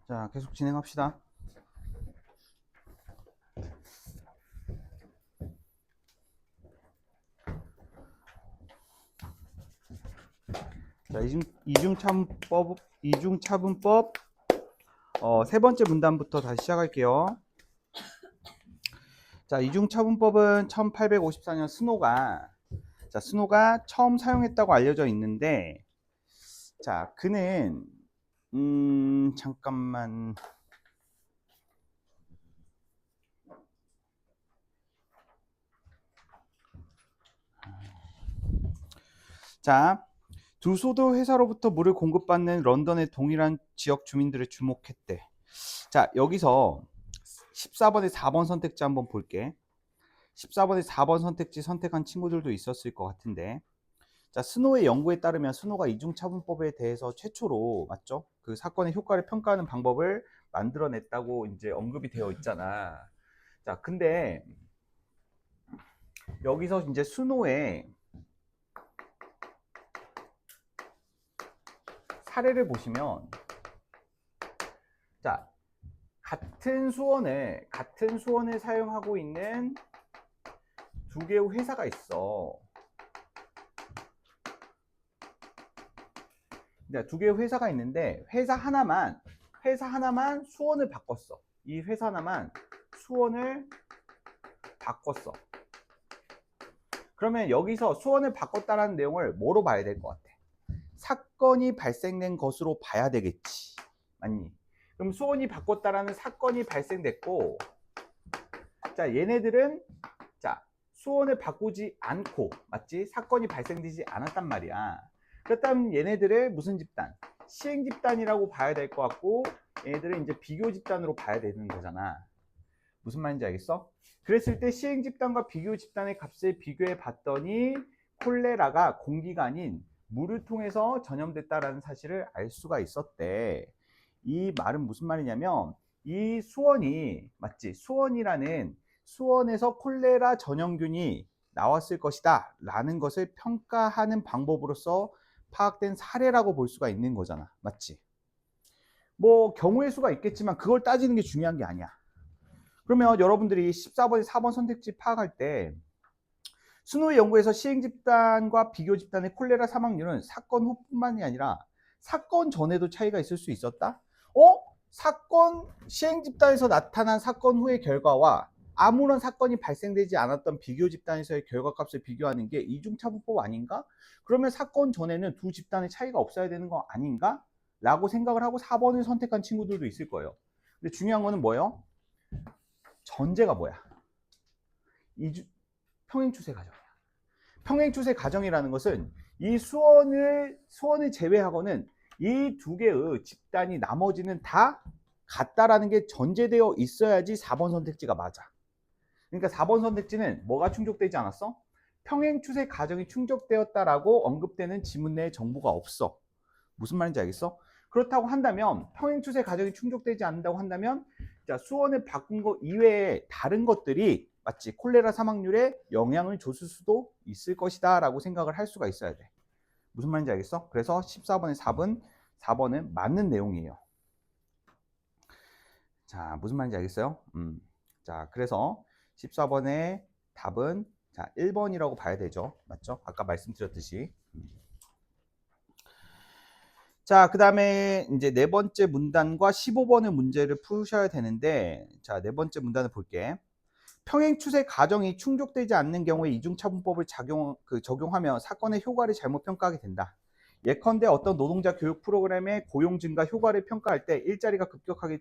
자, 계속 진행합시다. 자, 이중차분법 세 번째 문단부터 다시 시작할게요. 자, 이중차분법은 1854년 스노가 처음 사용했다고 알려져 있는데, 자, 그는 잠깐만. 자, 두 소도 회사로부터 물을 공급받는 런던의 동일한 지역 주민들을 주목했대. 자, 여기서 14번에 4번 선택지 한번 볼게. 14번에 4번 선택지 선택한 친구들도 있었을 것 같은데, 자, 스노의 연구에 따르면 스노가 이중차분법에 대해서 최초로, 맞죠? 그 사건의 효과를 평가하는 방법을 만들어냈다고 이제 언급이 되어 있잖아. 자, 근데 여기서 이제 스노의 사례를 보시면, 자, 같은 수원을 사용하고 있는 두 개의 회사가 있어. 두 개의 회사가 있는데 회사 하나만 수원을 바꿨어. 이 회사 하나만 수원을 바꿨어. 그러면 여기서 수원을 바꿨다라는 내용을 뭐로 봐야 될 것 같아? 사건이 발생된 것으로 봐야 되겠지. 맞니? 그럼 수원이 바꿨다라는 사건이 발생됐고, 자, 얘네들은 자, 수원을 바꾸지 않고, 맞지? 사건이 발생되지 않았단 말이야. 그렇다면 얘네들을 무슨 집단? 시행 집단이라고 봐야 될 것 같고, 얘네들은 이제 비교 집단으로 봐야 되는 거잖아. 무슨 말인지 알겠어? 그랬을 때 시행 집단과 비교 집단의 값을 비교해 봤더니 콜레라가 공기가 아닌 물을 통해서 전염됐다라는 사실을 알 수가 있었대. 이 말은 무슨 말이냐면, 이 수원이, 맞지? 수원에서 콜레라 전염균이 나왔을 것이다 라는 것을 평가하는 방법으로서 파악된 사례라고 볼 수가 있는 거잖아. 맞지? 뭐 경우의 수가 있겠지만 그걸 따지는 게 중요한 게 아니야. 그러면 여러분들이 14번, 4번 선택지 파악할 때 스노의 연구에서 시행 집단과 비교 집단의 콜레라 사망률은 사건 후뿐만이 아니라 사건 전에도 차이가 있을 수 있었다? 사건 시행 집단에서 나타난 사건 후의 결과와 아무런 사건이 발생되지 않았던 비교 집단에서의 결과값을 비교하는 게 이중차분법 아닌가? 그러면 사건 전에는 두 집단의 차이가 없어야 되는 거 아닌가? 라고 생각을 하고 4번을 선택한 친구들도 있을 거예요. 근데 중요한 거는 뭐예요? 전제가 뭐야? 평행추세 가정이야. 평행추세 가정이라는 것은 이 수원을 제외하고는 이 두 개의 집단이 나머지는 다 같다라는 게 전제되어 있어야지 4번 선택지가 맞아. 그러니까 4번 선택지는 뭐가 충족되지 않았어? 평행추세 가정이 충족되었다라고 언급되는 지문 내에 정보가 없어. 무슨 말인지 알겠어? 그렇다고 한다면 평행추세 가정이 충족되지 않는다고 한다면, 자, 수원을 바꾼 거 이외에 다른 것들이, 맞지? 콜레라 사망률에 영향을 줬을 수도 있을 것이다 라고 생각을 할 수가 있어야 돼. 무슨 말인지 알겠어? 그래서 14번에 4번은 맞는 내용이에요. 자, 무슨 말인지 알겠어요? 자, 그래서 14번의 답은, 자, 1번이라고 봐야 되죠. 맞죠? 아까 말씀드렸듯이. 자, 그 다음에 이제 네 번째 문단과 15번의 문제를 푸셔야 되는데, 자, 네 번째 문단을 볼게. 평행추세 가정이 충족되지 않는 경우에 이중차분법을 적용하며 사건의 효과를 잘못 평가하게 된다. 예컨대 어떤 노동자 교육 프로그램의 고용 증가 효과를 평가할 때 일자리가 급격하게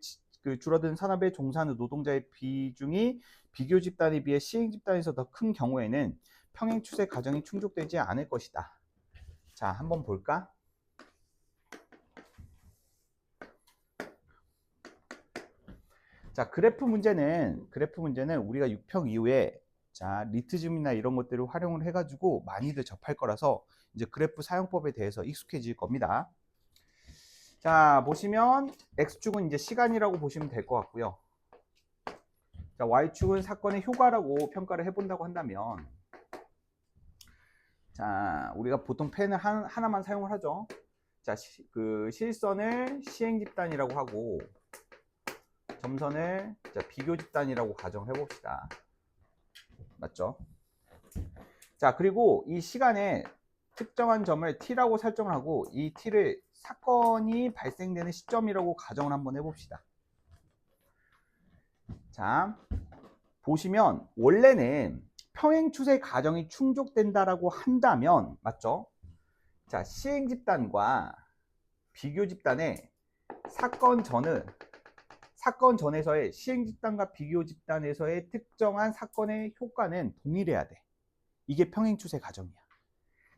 줄어든 산업에 종사하는 노동자의 비중이 비교 집단에 비해 시행 집단에서 더 큰 경우에는 평행추세 가정이 충족되지 않을 것이다. 자, 한번 볼까? 자, 그래프 문제는 우리가 6평 이후에, 자, 리트즘이나 이런 것들을 활용을 해가지고 많이들 접할 거라서 이제 그래프 사용법에 대해서 익숙해질 겁니다. 자, 보시면 X축은 이제 시간이라고 보시면 될 것 같고요. 자, Y축은 사건의 효과라고 평가를 해본다고 한다면, 자, 우리가 보통 펜을 하나만 사용을 하죠. 자, 그 실선을 시행 집단이라고 하고, 점선을 비교 집단이라고 가정해 봅시다. 맞죠? 자, 그리고 이 시간에 특정한 점을 t라고 설정을 하고 이 t를 사건이 발생되는 시점이라고 가정을 한번 해봅시다. 자, 보시면 원래는 평행 추세 가정이 충족된다라고 한다면 맞죠? 자, 시행 집단과 비교 집단의 사건 전에서의 시행 집단과 비교 집단에서의 특정한 사건의 효과는 동일해야 돼. 이게 평행 추세 가정이야.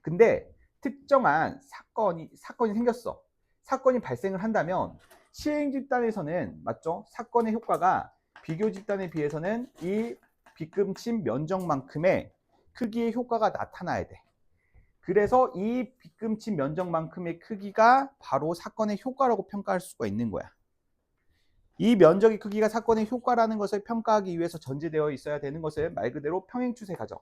근데 특정한 사건이 생겼어. 사건이 발생을 한다면 시행 집단에서는 맞죠? 사건의 효과가 비교 집단에 비해서는 이 빗금침 면적만큼의 크기의 효과가 나타나야 돼. 그래서 이 빗금침 면적만큼의 크기가 바로 사건의 효과라고 평가할 수가 있는 거야. 이 면적의 크기가 사건의 효과라는 것을 평가하기 위해서 전제되어 있어야 되는 것을 말 그대로 평행추세 가정.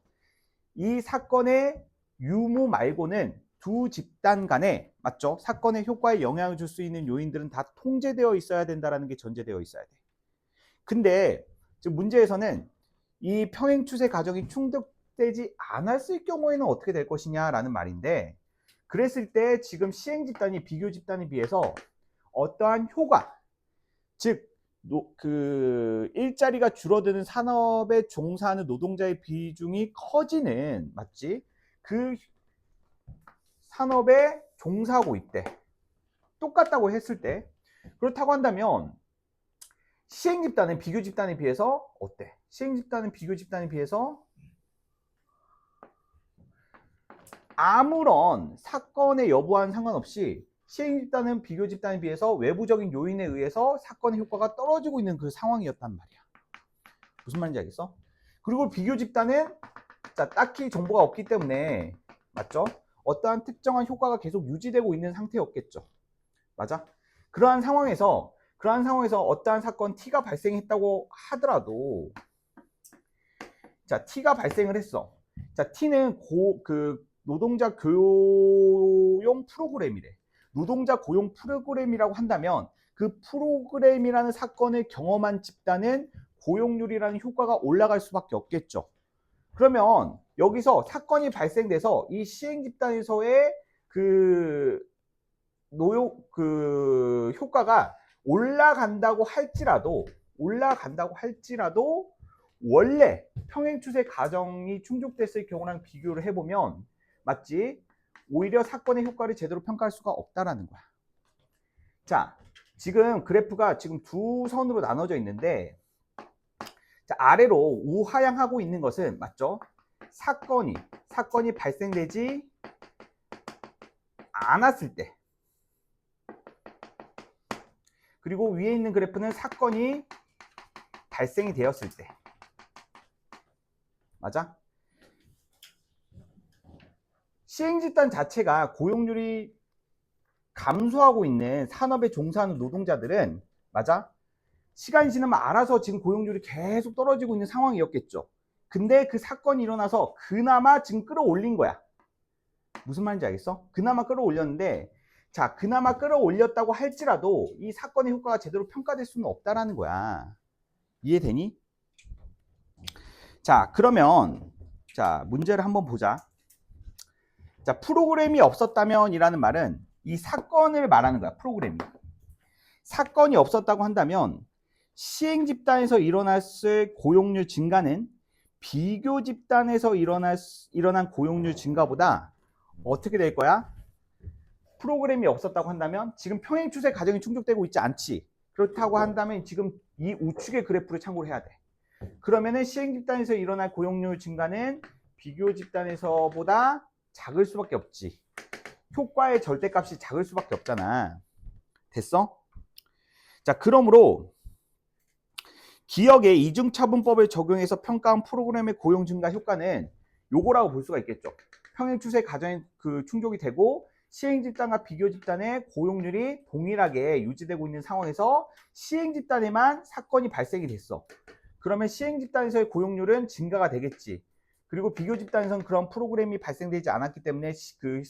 이 사건의 유무 말고는 두 집단 간에 맞죠? 사건의 효과에 영향을 줄 수 있는 요인들은 다 통제되어 있어야 된다는 게 전제되어 있어야 돼. 근데 지금 문제에서는 이 평행추세 가정이 충족되지 않았을 경우에는 어떻게 될 것이냐라는 말인데, 그랬을 때 지금 시행 집단이 비교 집단에 비해서 어떠한 효과, 즉 일자리가 줄어드는 산업에 종사하는 노동자의 비중이 커지는 맞지? 그 산업에 종사하고 있대. 똑같다고 했을 때 그렇다고 한다면 시행 집단은 비교 집단에 비해서 어때? 시행 집단은 비교 집단에 비해서 아무런 사건의 여부와는 상관없이 시행 집단은 비교 집단에 비해서 외부적인 요인에 의해서 사건의 효과가 떨어지고 있는 그 상황이었단 말이야. 무슨 말인지 알겠어? 그리고 비교 집단은 딱히 정보가 없기 때문에 맞죠? 어떠한 특정한 효과가 계속 유지되고 있는 상태였겠죠. 맞아? 그러한 상황에서 어떠한 사건 T가 발생했다고 하더라도 자, T가 발생을 했어. 자, T는 노동자 고용 프로그램이래. 노동자 고용 프로그램이라고 한다면 그 프로그램이라는 사건을 경험한 집단은 고용률이라는 효과가 올라갈 수밖에 없겠죠. 그러면 여기서 사건이 발생돼서 이 시행 집단에서의 효과가 올라간다고 할지라도 원래 평행추세 가정이 충족됐을 경우랑 비교를 해보면 맞지? 오히려 사건의 효과를 제대로 평가할 수가 없다라는 거야. 자, 지금 그래프가 지금 두 선으로 나눠져 있는데 자, 아래로 우하향하고 있는 것은 맞죠? 사건이 발생되지 않았을 때, 그리고 위에 있는 그래프는 사건이 발생이 되었을 때. 맞아? 시행집단 자체가 고용률이 감소하고 있는 산업에 종사하는 노동자들은 맞아? 시간이 지나면 알아서 지금 고용률이 계속 떨어지고 있는 상황이었겠죠. 근데 그 사건이 일어나서 그나마 지금 끌어올린 거야. 무슨 말인지 알겠어? 그나마 끌어올렸는데 자, 그나마 끌어올렸다고 할지라도 이 사건의 효과가 제대로 평가될 수는 없다라는 거야. 이해되니? 자, 그러면 자, 문제를 한번 보자. 자, 프로그램이 없었다면 이라는 말은 이 사건을 말하는 거야. 프로그램이. 사건이 없었다고 한다면 시행 집단에서 일어났을 고용률 증가는 비교 집단에서 일어난 고용률 증가보다 어떻게 될 거야? 프로그램이 없었다고 한다면 지금 평행 추세 가정이 충족되고 있지 않지. 그렇다고 한다면 지금 이 우측의 그래프를 참고를 해야 돼. 그러면은 시행 집단에서 일어날 고용률 증가는 비교 집단에서보다 작을 수밖에 없지. 효과의 절대값이 작을 수밖에 없잖아. 됐어? 자, 그러므로 기역의 이중차분법을 적용해서 평가한 프로그램의 고용 증가 효과는 요거라고 볼 수가 있겠죠. 평행 추세 가정이 충족이 되고 시행 집단과 비교 집단의 고용률이 동일하게 유지되고 있는 상황에서 시행 집단에만 사건이 발생이 됐어. 그러면 시행 집단에서의 고용률은 증가가 되겠지. 그리고 비교 집단에서는 그런 프로그램이 발생되지 않았기 때문에 그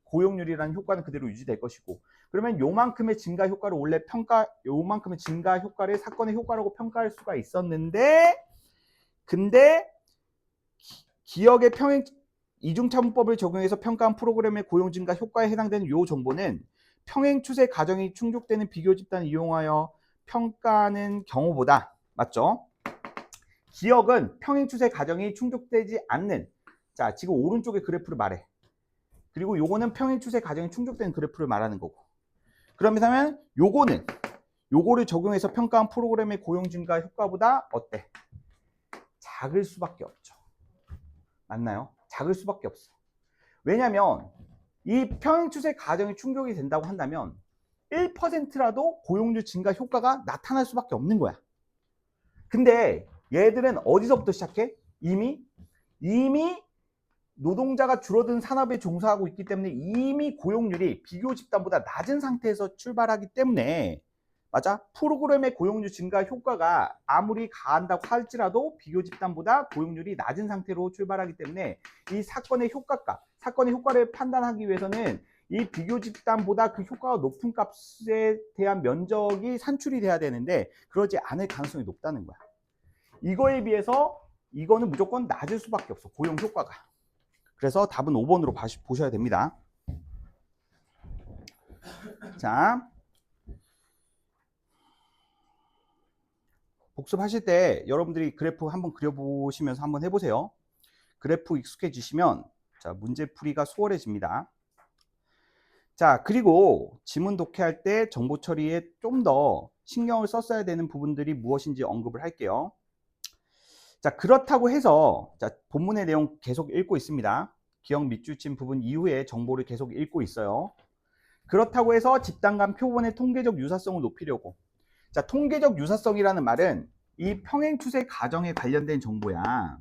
고용률이라는 효과는 그대로 유지될 것이고, 그러면 요만큼의 증가 효과를 원래 요만큼의 증가 효과를 사건의 효과라고 평가할 수가 있었는데, 근데 기억의 평행 이중차분법을 적용해서 평가한 프로그램의 고용 증가 효과에 해당되는 요 정보는 평행 추세 가정이 충족되는 비교 집단을 이용하여 평가하는 경우보다, 맞죠? 기억은 평행 추세 가정이 충족되지 않는, 자, 지금 오른쪽에 그래프를 말해. 그리고 요거는 평행 추세 가정이 충족되는 그래프를 말하는 거고. 그러면 요거를 적용해서 평가한 프로그램의 고용 증가 효과보다 어때? 작을 수밖에 없죠. 맞나요? 작을 수밖에 없어. 왜냐면 이 평행 추세 가정이 충족이 된다고 한다면 1%라도 고용률 증가 효과가 나타날 수밖에 없는 거야. 근데 얘들은 어디서부터 시작해? 이미 노동자가 줄어든 산업에 종사하고 있기 때문에 이미 고용률이 비교 집단보다 낮은 상태에서 출발하기 때문에, 맞아? 프로그램의 고용률 증가 효과가 아무리 가한다고 할지라도 비교 집단보다 고용률이 낮은 상태로 출발하기 때문에 이 사건의 효과값, 사건의 효과를 판단하기 위해서는 이 비교 집단보다 그 효과가 높은 값에 대한 면적이 산출이 돼야 되는데 그러지 않을 가능성이 높다는 거야. 이거에 비해서 이거는 무조건 낮을 수밖에 없어, 고용 효과가. 그래서 답은 5번으로 보셔야 됩니다. 자, 복습하실 때 여러분들이 그래프 한번 그려보시면서 한번 해보세요. 그래프 익숙해지시면 자, 문제풀이가 수월해집니다. 자, 그리고 지문 독해할 때 정보 처리에 좀 더 신경을 썼어야 되는 부분들이 무엇인지 언급을 할게요. 자, 그렇다고 해서 자, 본문의 내용 계속 읽고 있습니다. 기억 밑줄친 부분 이후에 정보를 계속 읽고 있어요. 그렇다고 해서 집단 간 표본의 통계적 유사성을 높이려고. 자, 통계적 유사성이라는 말은 이 평행 추세 가정에 관련된 정보야.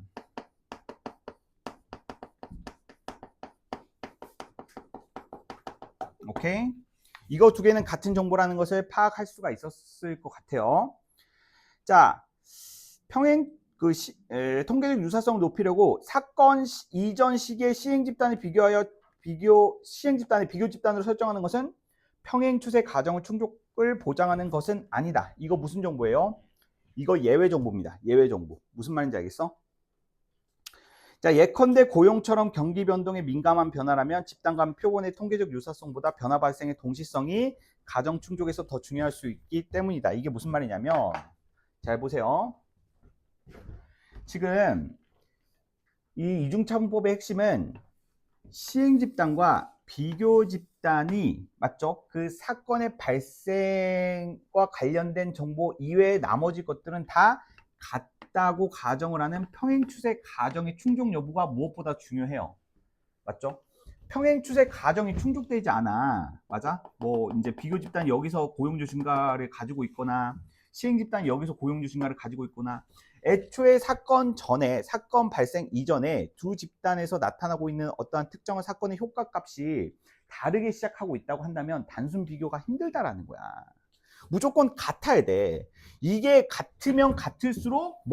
오케이? 이거 두 개는 같은 정보라는 것을 파악할 수가 있었을 것 같아요. 자, 통계적 유사성을 높이려고 사건 이전 시기의 시행 집단을 비교하여 시행 집단을 비교 집단으로 설정하는 것은 평행 추세 가정의 충족을 보장하는 것은 아니다. 이거 무슨 정보예요? 이거 예외 정보입니다. 예외 정보. 무슨 말인지 알겠어? 자, 예컨대 고용처럼 경기 변동에 민감한 변화라면 집단 간 표본의 통계적 유사성보다 변화 발생의 동시성이 가정 충족에서 더 중요할 수 있기 때문이다. 이게 무슨 말이냐면, 잘 보세요. 지금 이 이중차분법의 핵심은 시행 집단과 비교 집단이, 맞죠? 그 사건의 발생과 관련된 정보 이외의 나머지 것들은 다 같다고 가정을 하는 평행 추세 가정의 충족 여부가 무엇보다 중요해요. 맞죠? 평행 추세 가정이 충족되지 않아. 맞아? 뭐 이제 비교 집단이 여기서 고용주 증가를 가지고 있거나 시행 집단이 여기서 고용주 증가를 가지고 있거나, 애초에 사건 발생 이전에 두 집단에서 나타나고 있는 어떠한 특정한 사건의 효과값이 다르게 시작하고 있다고 한다면 단순 비교가 힘들다라는 거야. 무조건 같아야 돼. 이게 같으면 같을수록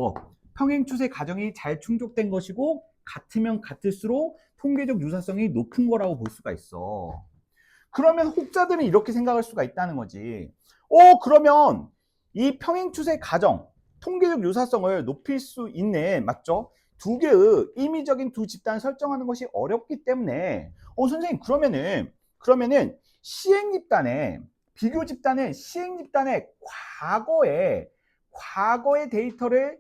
평행 추세 가정이 잘 충족된 것이고, 같으면 같을수록 통계적 유사성이 높은 거라고 볼 수가 있어. 그러면 혹자들은 이렇게 생각할 수가 있다는 거지. 그러면 이 평행 추세 가정, 통계적 유사성을 높일 수 있는, 맞죠? 두 개의 임의적인 두 집단을 설정하는 것이 어렵기 때문에, 선생님, 그러면은 시행 집단에, 비교 집단은 시행 집단의 과거의 데이터를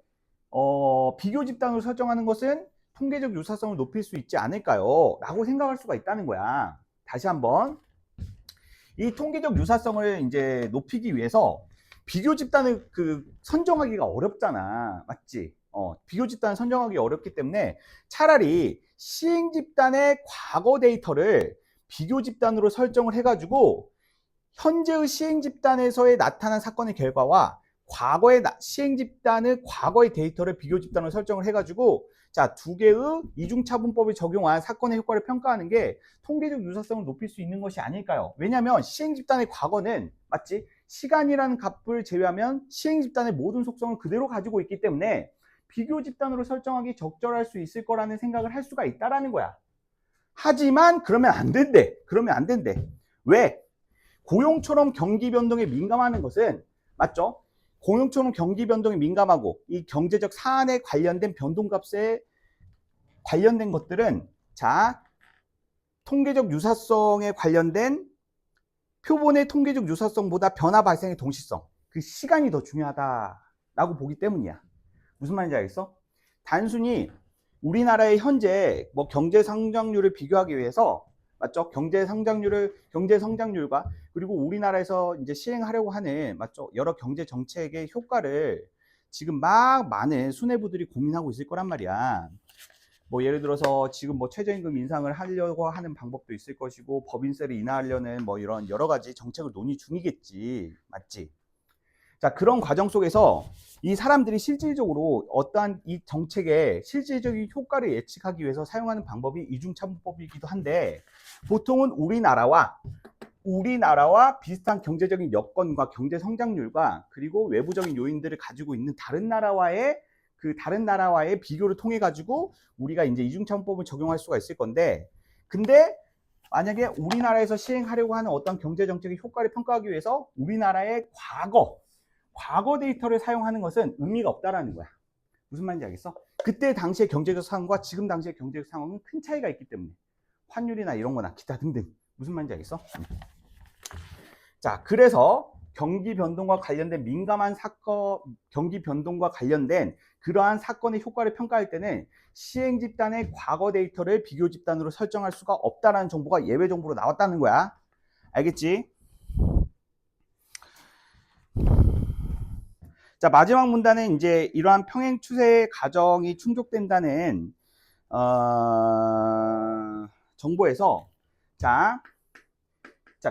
비교 집단으로 설정하는 것은 통계적 유사성을 높일 수 있지 않을까요? 라고 생각할 수가 있다는 거야. 다시 한번. 이 통계적 유사성을 이제 높이기 위해서 비교 집단을 선정하기가 어렵잖아. 맞지? 비교 집단을 선정하기 어렵기 때문에 차라리 시행 집단의 과거 데이터를 비교 집단으로 설정을 해가지고 현재의 시행 집단에서의 나타난 사건의 결과와 과거의 시행 집단의 과거의 데이터를 비교 집단으로 설정을 해가지고, 자, 두 개의 이중차분법을 적용한 사건의 효과를 평가하는 게 통계적 유사성을 높일 수 있는 것이 아닐까요? 왜냐하면 시행 집단의 과거는, 맞지? 시간이라는 값을 제외하면 시행 집단의 모든 속성을 그대로 가지고 있기 때문에 비교 집단으로 설정하기 적절할 수 있을 거라는 생각을 할 수가 있다라는 거야. 하지만 그러면 안 된대. 그러면 안 된대. 왜? 고용처럼 경기 변동에 민감하는 것은 맞죠? 고용처럼 경기 변동에 민감하고 이 경제적 사안에 관련된 변동값에 관련된 것들은 자, 통계적 유사성에 관련된 표본의 통계적 유사성보다 변화 발생의 동시성, 그 시간이 더 중요하다라고 보기 때문이야. 무슨 말인지 알겠어? 단순히 우리나라의 현재 뭐 경제 성장률을 비교하기 위해서 맞죠? 경제 성장률과 그리고 우리나라에서 이제 시행하려고 하는 맞죠? 여러 경제 정책의 효과를 지금 막 많은 수뇌부들이 고민하고 있을 거란 말이야. 뭐 예를 들어서 지금 뭐 최저임금 인상을 하려고 하는 방법도 있을 것이고 법인세를 인하하려는 뭐 이런 여러 가지 정책을 논의 중이겠지. 맞지? 자, 그런 과정 속에서 이 사람들이 실질적으로 어떠한 이 정책의 실질적인 효과를 예측하기 위해서 사용하는 방법이 이중참모법이기도 한데 보통은 우리나라와 비슷한 경제적인 여건과 경제 성장률과 그리고 외부적인 요인들을 가지고 있는 다른 나라와의 비교를 통해 가지고 우리가 이제 이중참모법을 적용할 수가 있을 건데 근데 만약에 우리나라에서 시행하려고 하는 어떤 경제 정책의 효과를 평가하기 위해서 우리나라의 과거 데이터를 사용하는 것은 의미가 없다라는 거야. 무슨 말인지 알겠어? 그때 당시의 경제적 상황과 지금 당시의 경제적 상황은 큰 차이가 있기 때문에 환율이나 이런 거나 기타 등등. 무슨 말인지 알겠어? 자, 그래서 경기 변동과 관련된 경기 변동과 관련된 그러한 사건의 효과를 평가할 때는 시행 집단의 과거 데이터를 비교 집단으로 설정할 수가 없다라는 정보가 예외 정보로 나왔다는 거야. 알겠지? 자, 마지막 문단은 이제 이러한 평행 추세 가정이 충족된다는 정보에서 자,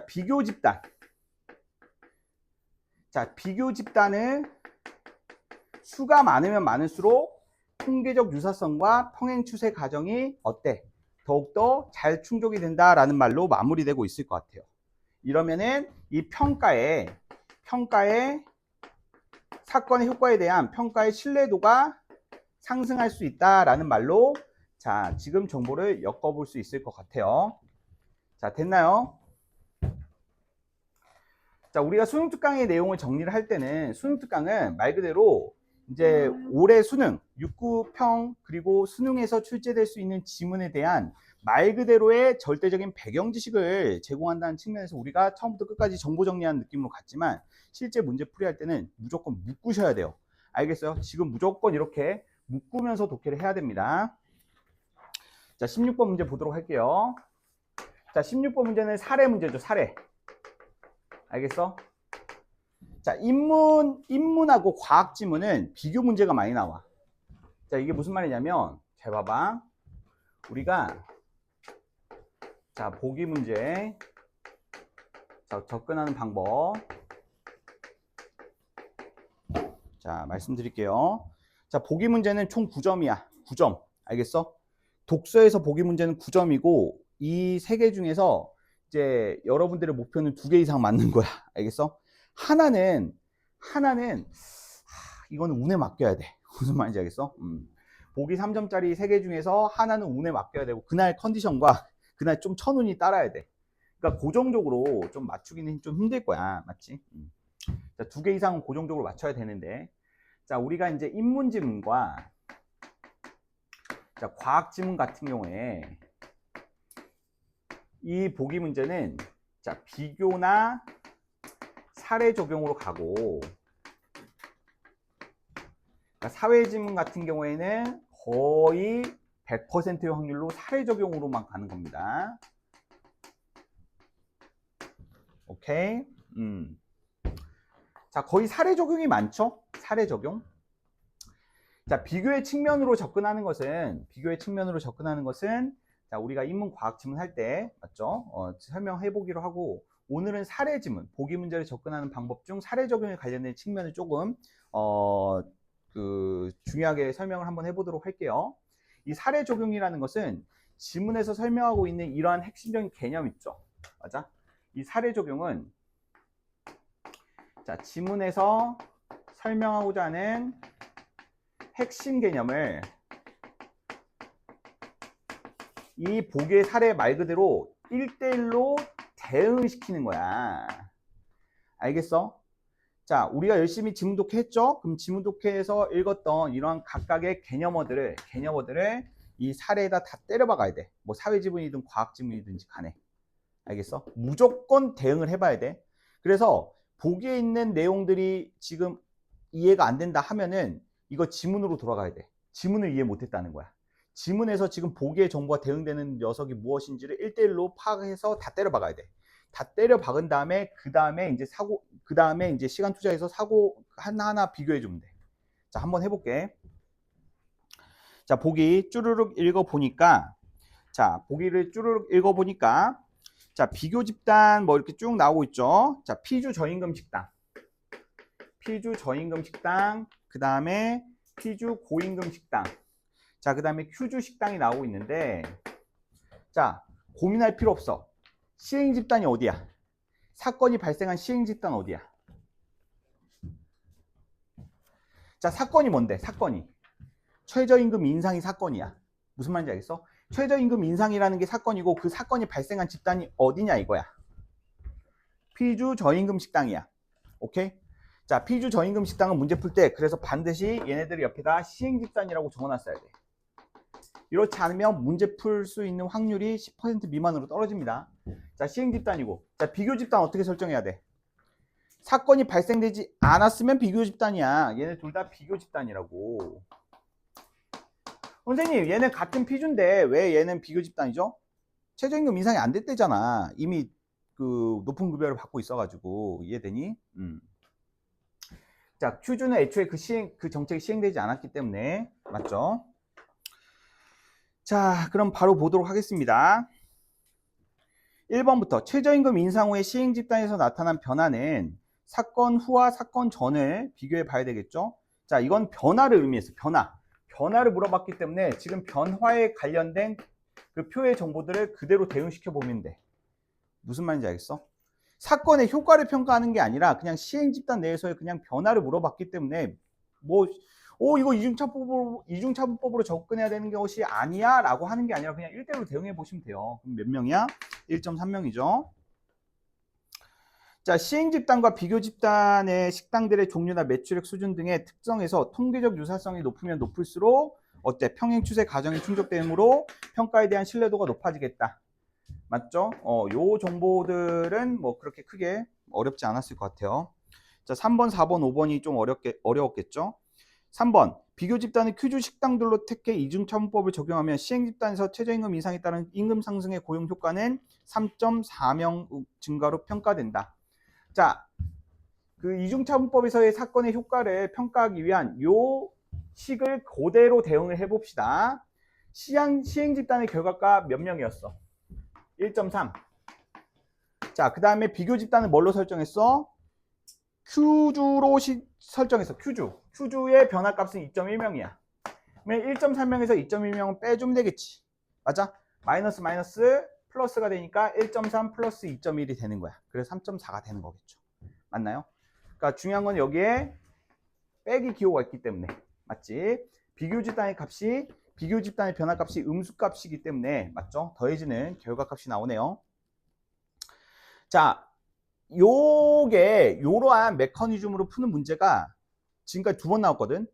비교 집단. 자, 비교 집단을 수가 많으면 많을수록 통계적 유사성과 평행 추세 가정이 어때? 더욱더 잘 충족이 된다라는 말로 마무리되고 있을 것 같아요. 이러면은 이 평가의 사건의 효과에 대한 평가의 신뢰도가 상승할 수 있다라는 말로 자, 지금 정보를 엮어볼 수 있을 것 같아요. 자, 됐나요? 자, 우리가 수능 특강의 내용을 정리를 할 때는 수능 특강은 말 그대로 이제 올해 수능, 6급평 그리고 수능에서 출제될 수 있는 지문에 대한 말 그대로의 절대적인 배경 지식을 제공한다는 측면에서 우리가 처음부터 끝까지 정보 정리하는 느낌으로 갔지만 실제 문제 풀이할 때는 무조건 묶으셔야 돼요. 알겠어요? 지금 무조건 이렇게 묶으면서 독해를 해야 됩니다. 자, 16번 문제 보도록 할게요. 자, 16번 문제는 사례 문제죠. 사례. 알겠어? 자, 인문하고 과학 지문은 비교 문제가 많이 나와. 자, 이게 무슨 말이냐면 잘 봐봐. 우리가 자, 보기 문제. 자, 접근하는 방법. 자, 말씀드릴게요. 자, 보기 문제는 총 9점이야. 9점. 알겠어? 독서에서 보기 문제는 9점이고 이 3개 중에서 이제 여러분들의 목표는 2개 이상 맞는 거야. 알겠어? 하나는 이거는 운에 맡겨야 돼. 무슨 말인지 알겠어? 보기 3점짜리 3개 중에서 하나는 운에 맡겨야 되고 그날 컨디션과 그날 좀 천운이 따라야 돼. 그러니까 고정적으로 좀 맞추기는 좀 힘들 거야. 맞지? 자, 2개 이상은 고정적으로 맞춰야 되는데 자, 우리가 이제 인문지문과 자, 과학지문 같은 경우에 이 보기 문제는 자, 비교나 사례 적용으로 가고 그러니까 사회지문 같은 경우에는 거의 100%의 확률로 사례 적용으로만 가는 겁니다. 오케이? 자, 거의 사례 적용이 많죠? 사례 적용. 자, 비교의 측면으로 접근하는 것은 자, 우리가 인문 과학 지문 할 때 맞죠? 설명해 보기로 하고 오늘은 사례 지문, 보기 문제를 접근하는 방법 중 사례 적용에 관련된 측면을 조금 중요하게 설명을 한번 해보도록 할게요. 이 사례 적용이라는 것은 지문에서 설명하고 있는 이러한 핵심적인 개념 있죠. 맞아? 이 사례 적용은 자, 지문에서 설명하고자 하는 핵심 개념을 이 보기의 사례 말 그대로 1대1로 대응시키는 거야. 알겠어? 자, 우리가 열심히 지문 독해했죠? 그럼 지문 독해에서 읽었던 이러한 각각의 개념어들을 이 사례에다 다 때려박아야 돼. 뭐 사회지문이든 과학지문이든지 간에. 알겠어? 무조건 대응을 해봐야 돼. 그래서 보기에 있는 내용들이 지금 이해가 안 된다 하면은 이거 지문으로 돌아가야 돼. 지문을 이해 못했다는 거야. 지문에서 지금 보기의 정보가 대응되는 녀석이 무엇인지를 1대1로 파악해서 다 때려박아야 돼. 다 때려 박은 다음에 그 다음에 이제 시간 투자해서 사고 하나하나 비교해 주면 돼. 자, 한번 해볼게. 자, 보기 쭈르륵 읽어보니까 보기를 쭈르륵 읽어보니까 자, 비교 집단 뭐 이렇게 쭉 나오고 있죠. 자, 피주 저임금 식당, 그 다음에 피주 고임금 식당, 자, 그 다음에 큐주 식당이 나오고 있는데, 자, 고민할 필요 없어. 시행 집단이 어디야? 사건이 발생한 시행 집단 어디야? 자, 사건이 뭔데? 사건이 최저임금 인상이 사건이야. 무슨 말인지 알겠어? 최저임금 인상이라는 게 사건이고 그 사건이 발생한 집단이 어디냐 이거야. 피주 저임금 식당이야. 오케이? 자, 피주 저임금 식당은 문제 풀 때 그래서 반드시 얘네들 옆에다 시행 집단이라고 적어놨어야 돼. 이렇지 않으면 문제 풀 수 있는 확률이 10% 미만으로 떨어집니다. 자, 시행 집단이고, 자, 비교 집단 어떻게 설정해야 돼? 사건이 발생되지 않았으면 비교 집단이야. 얘네 둘 다 비교 집단이라고. 선생님, 얘네 같은 피주인데 왜 얘는 비교 집단이죠? 최저임금 인상이 안 됐대잖아. 이미 그 높은 급여를 받고 있어가지고. 이해되니? 자, 큐주는 애초에 그 정책이 시행되지 않았기 때문에. 맞죠? 자, 그럼 바로 보도록 하겠습니다. 1번부터 최저임금 인상 후의 시행 집단에서 나타난 변화는 사건 후와 사건 전을 비교해 봐야 되겠죠? 자, 이건 변화를 의미했어. 변화를 물어봤기 때문에 지금 변화에 관련된 그 표의 정보들을 그대로 대응시켜 보면 돼. 무슨 말인지 알겠어? 사건의 효과를 평가하는 게 아니라 그냥 시행 집단 내에서의 그냥 변화를 물어봤기 때문에 뭐 이거 이중차분법으로 접근해야 되는 것이 아니야 라고 하는 게 아니라 그냥 1대1로 대응해 보시면 돼요. 그럼 몇 명이야? 1.3명이죠. 자, 시행 집단과 비교 집단의 식당들의 종류나 매출액 수준 등의 특성에서 통계적 유사성이 높으면 높을수록 어때? 평행 추세 가정이 충족되므로 평가에 대한 신뢰도가 높아지겠다. 맞죠? 요 정보들은 뭐 그렇게 크게 어렵지 않았을 것 같아요. 자, 3번, 4번, 5번이 좀 어려웠겠죠? 3번, 비교 집단의 큐주 식당들로 택해 이중차분법을 적용하면 시행 집단에서 최저임금 인상에 따른 임금 상승의 고용 효과는 3.4명 증가로 평가된다. 자, 그 이중차분법에서의 사건의 효과를 평가하기 위한 요 식을 그대로 대응을 해봅시다. 시행 집단의 결과가 몇 명이었어? 1.3. 자, 그 다음에 비교 집단은 뭘로 설정했어? 큐주로 설정했어. 큐주의 변화값은 2.1명이야. 그러면 1.3명에서 2.1명은 빼주면 되겠지. 맞아? 마이너스 플러스가 되니까 1.3 플러스 2.1이 되는 거야. 그래서 3.4가 되는 거겠죠. 맞나요? 그러니까 중요한 건 여기에 빼기 기호가 있기 때문에. 맞지? 비교 집단의 변화값이 음수값이기 때문에 맞죠? 더해지는 결과값이 나오네요. 자, 요게 요러한 메커니즘으로 푸는 문제가 지금까지 2번 나왔거든.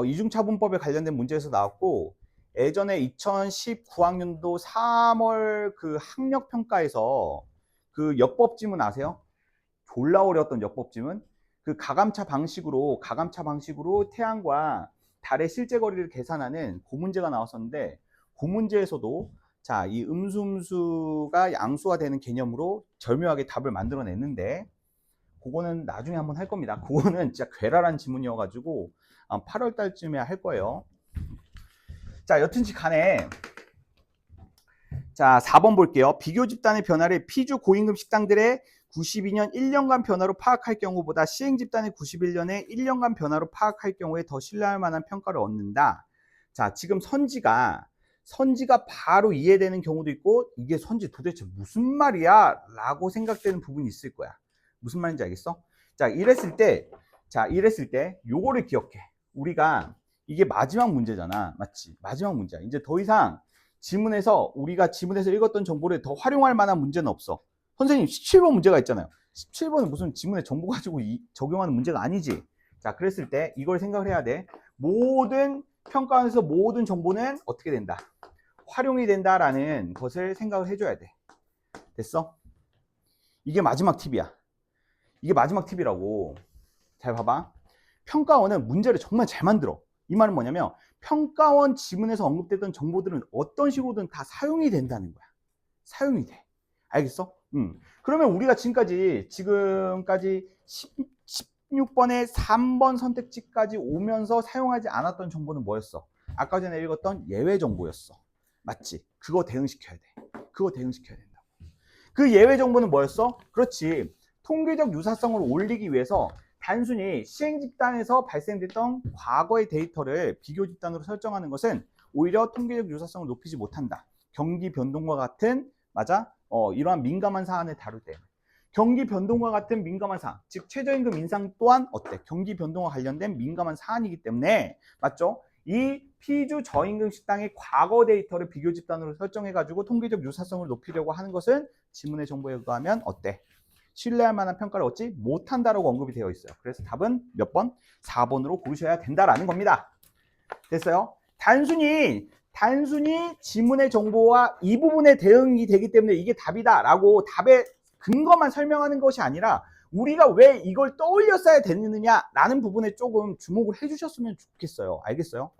이중차분법에 관련된 문제에서 나왔고 예전에 2019학년도 3월 그 학력평가에서 그 역법지문 아세요? 졸라 어려웠던 역법지문. 그 가감차 방식으로 태양과 달의 실제 거리를 계산하는 그 문제가 나왔었는데 그 문제에서도 자, 이 음수가 양수화 되는 개념으로 절묘하게 답을 만들어냈는데 그거는 나중에 한번 할 겁니다. 그거는 진짜 괴랄한 지문이어가지고 8월 달쯤에 할 거예요. 자, 여튼지 간에 자, 4번 볼게요. 비교 집단의 변화를 피주 고임금 식당들의 92년 1년간 변화로 파악할 경우보다 시행 집단의 91년에 1년간 변화로 파악할 경우에 더 신뢰할 만한 평가를 얻는다. 자, 지금 선지가 바로 이해되는 경우도 있고 이게 선지 도대체 무슨 말이야? 라고 생각되는 부분이 있을 거야. 무슨 말인지 알겠어? 자, 이랬을 때 요거를 기억해. 우리가 이게 마지막 문제잖아. 맞지? 마지막 문제야. 이제 더 이상 우리가 지문에서 읽었던 정보를 더 활용할 만한 문제는 없어. 선생님 17번 문제가 있잖아요. 17번은 무슨 지문에 정보 가지고 적용하는 문제가 아니지. 자, 그랬을 때 이걸 생각을 해야 돼. 모든 평가원에서 모든 정보는 어떻게 된다? 활용이 된다라는 것을 생각을 해줘야 돼. 됐어? 이게 마지막 팁이야. 이게 마지막 팁이라고. 잘 봐봐. 평가원은 문제를 정말 잘 만들어. 이 말은 뭐냐면 평가원 지문에서 언급됐던 정보들은 어떤 식으로든 다 사용이 된다는 거야. 사용이 돼. 알겠어? 그러면 우리가 지금까지 16번의 3번 선택지까지 오면서 사용하지 않았던 정보는 뭐였어? 아까 전에 읽었던 예외 정보였어. 맞지? 그거 대응시켜야 돼. 그거 대응시켜야 된다. 그 예외 정보는 뭐였어? 그렇지. 통계적 유사성을 올리기 위해서 단순히 시행 집단에서 발생됐던 과거의 데이터를 비교 집단으로 설정하는 것은 오히려 통계적 유사성을 높이지 못한다. 경기 변동과 같은, 맞아? 이러한 민감한 사안을 다룰 때. 경기 변동과 같은 민감한 사안, 즉 최저임금 인상 또한 어때? 경기 변동과 관련된 민감한 사안이기 때문에, 맞죠? 이 피주 저임금 식당의 과거 데이터를 비교 집단으로 설정해가지고 통계적 유사성을 높이려고 하는 것은 지문의 정보에 의하면 어때? 신뢰할 만한 평가를 얻지 못한다라고 언급이 되어 있어요. 그래서 답은 몇 번? 4번으로 고르셔야 된다라는 겁니다. 됐어요? 단순히 지문의 정보와 이 부분에 대응이 되기 때문에 이게 답이다라고 답의 근거만 설명하는 것이 아니라 우리가 왜 이걸 떠올렸어야 됐느냐라는 부분에 조금 주목을 해주셨으면 좋겠어요. 알겠어요?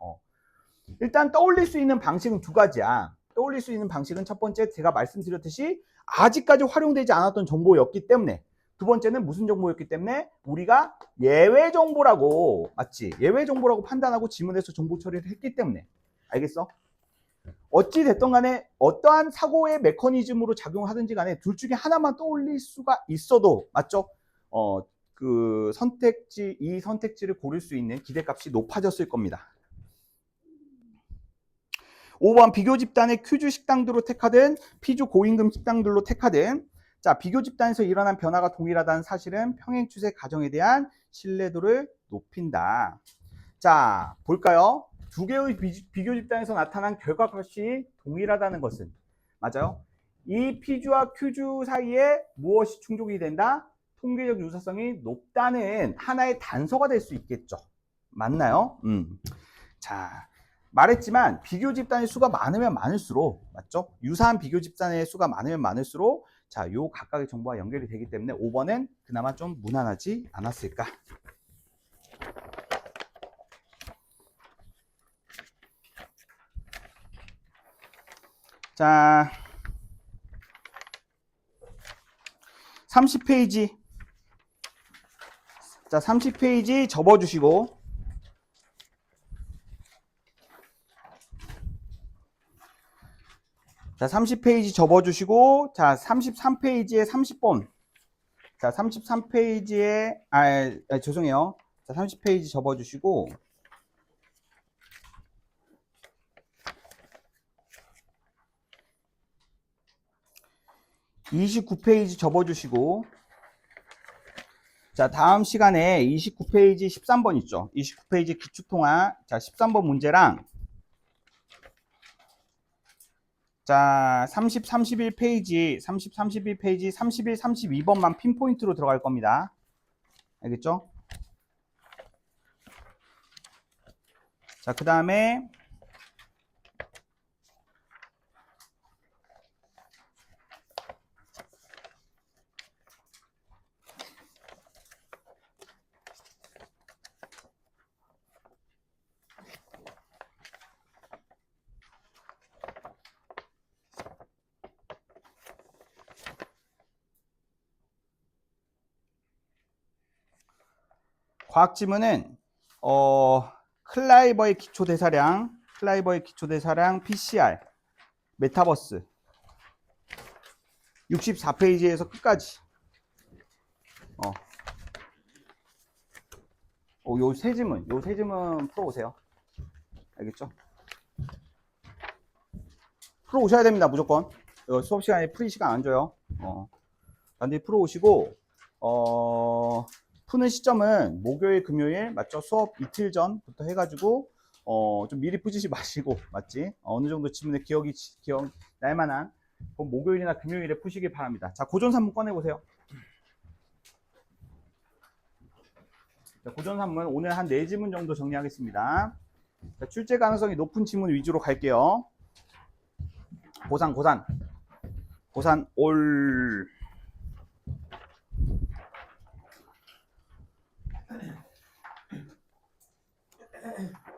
일단 떠올릴 수 있는 방식은 두 가지야. 떠올릴 수 있는 방식은 첫 번째 제가 말씀드렸듯이 아직까지 활용되지 않았던 정보였기 때문에, 두 번째는 무슨 정보였기 때문에 우리가 예외 정보라고, 맞지? 예외 정보라고 판단하고 지문에서 정보 처리를 했기 때문에. 알겠어? 어찌 됐든 간에 어떠한 사고의 메커니즘으로 작용하든지 간에 둘 중에 하나만 떠올릴 수가 있어도, 맞죠? 이 선택지를 고를 수 있는 기대값이 높아졌을 겁니다. 5번 비교 집단의 큐주 식당들로 택하든 피주 고임금 식당들로 택하든, 자, 비교 집단에서 일어난 변화가 동일하다는 사실은 평행 추세 가정에 대한 신뢰도를 높인다. 자, 볼까요? 두 개의 비교 집단에서 나타난 결과값이 동일하다는 것은, 맞아요? 이 피주와 큐주 사이에 무엇이 충족이 된다? 통계적 유사성이 높다는 하나의 단서가 될 수 있겠죠. 맞나요? 자, 말했지만 비교 집단의 수가 많으면 많을수록, 맞죠? 유사한 비교 집단의 수가 많으면 많을수록, 자, 요 각각의 정보와 연결이 되기 때문에 5번은 그나마 좀 무난하지 않았을까? 자, 30페이지. 자, 30페이지 접어주시고, 자, 30페이지 접어주시고, 자, 33페이지에 30번. 자, 33페이지에, 죄송해요. 자, 30페이지 접어주시고, 29페이지 접어주시고, 자, 다음 시간에 29페이지 13번 있죠. 29페이지 기초통화, 자, 13번 문제랑, 자, 30, 31페이지, 30, 31페이지, 31, 32번만 핀포인트로 들어갈 겁니다. 알겠죠? 자, 그 다음에, 과학 지문은 클라이버의 기초 대사량, PCR, 메타버스 64페이지에서 끝까지. 요 세 지문 풀어오세요. 알겠죠? 풀어오셔야 됩니다, 무조건. 수업 시간에 프리 시간 안 줘요. 단지 풀어오시고, 푸는 시점은 목요일, 금요일, 맞죠? 수업 이틀 전부터 해가지고, 좀 미리 푸시지 마시고, 맞지? 어느 정도 지문에 기억 날 만한 목요일이나 금요일에 푸시길 바랍니다. 자, 고전산문 꺼내보세요. 자, 고전산문 오늘 한 4지문 정도 정리하겠습니다. 자, 출제 가능성이 높은 지문 위주로 갈게요. 고산 올.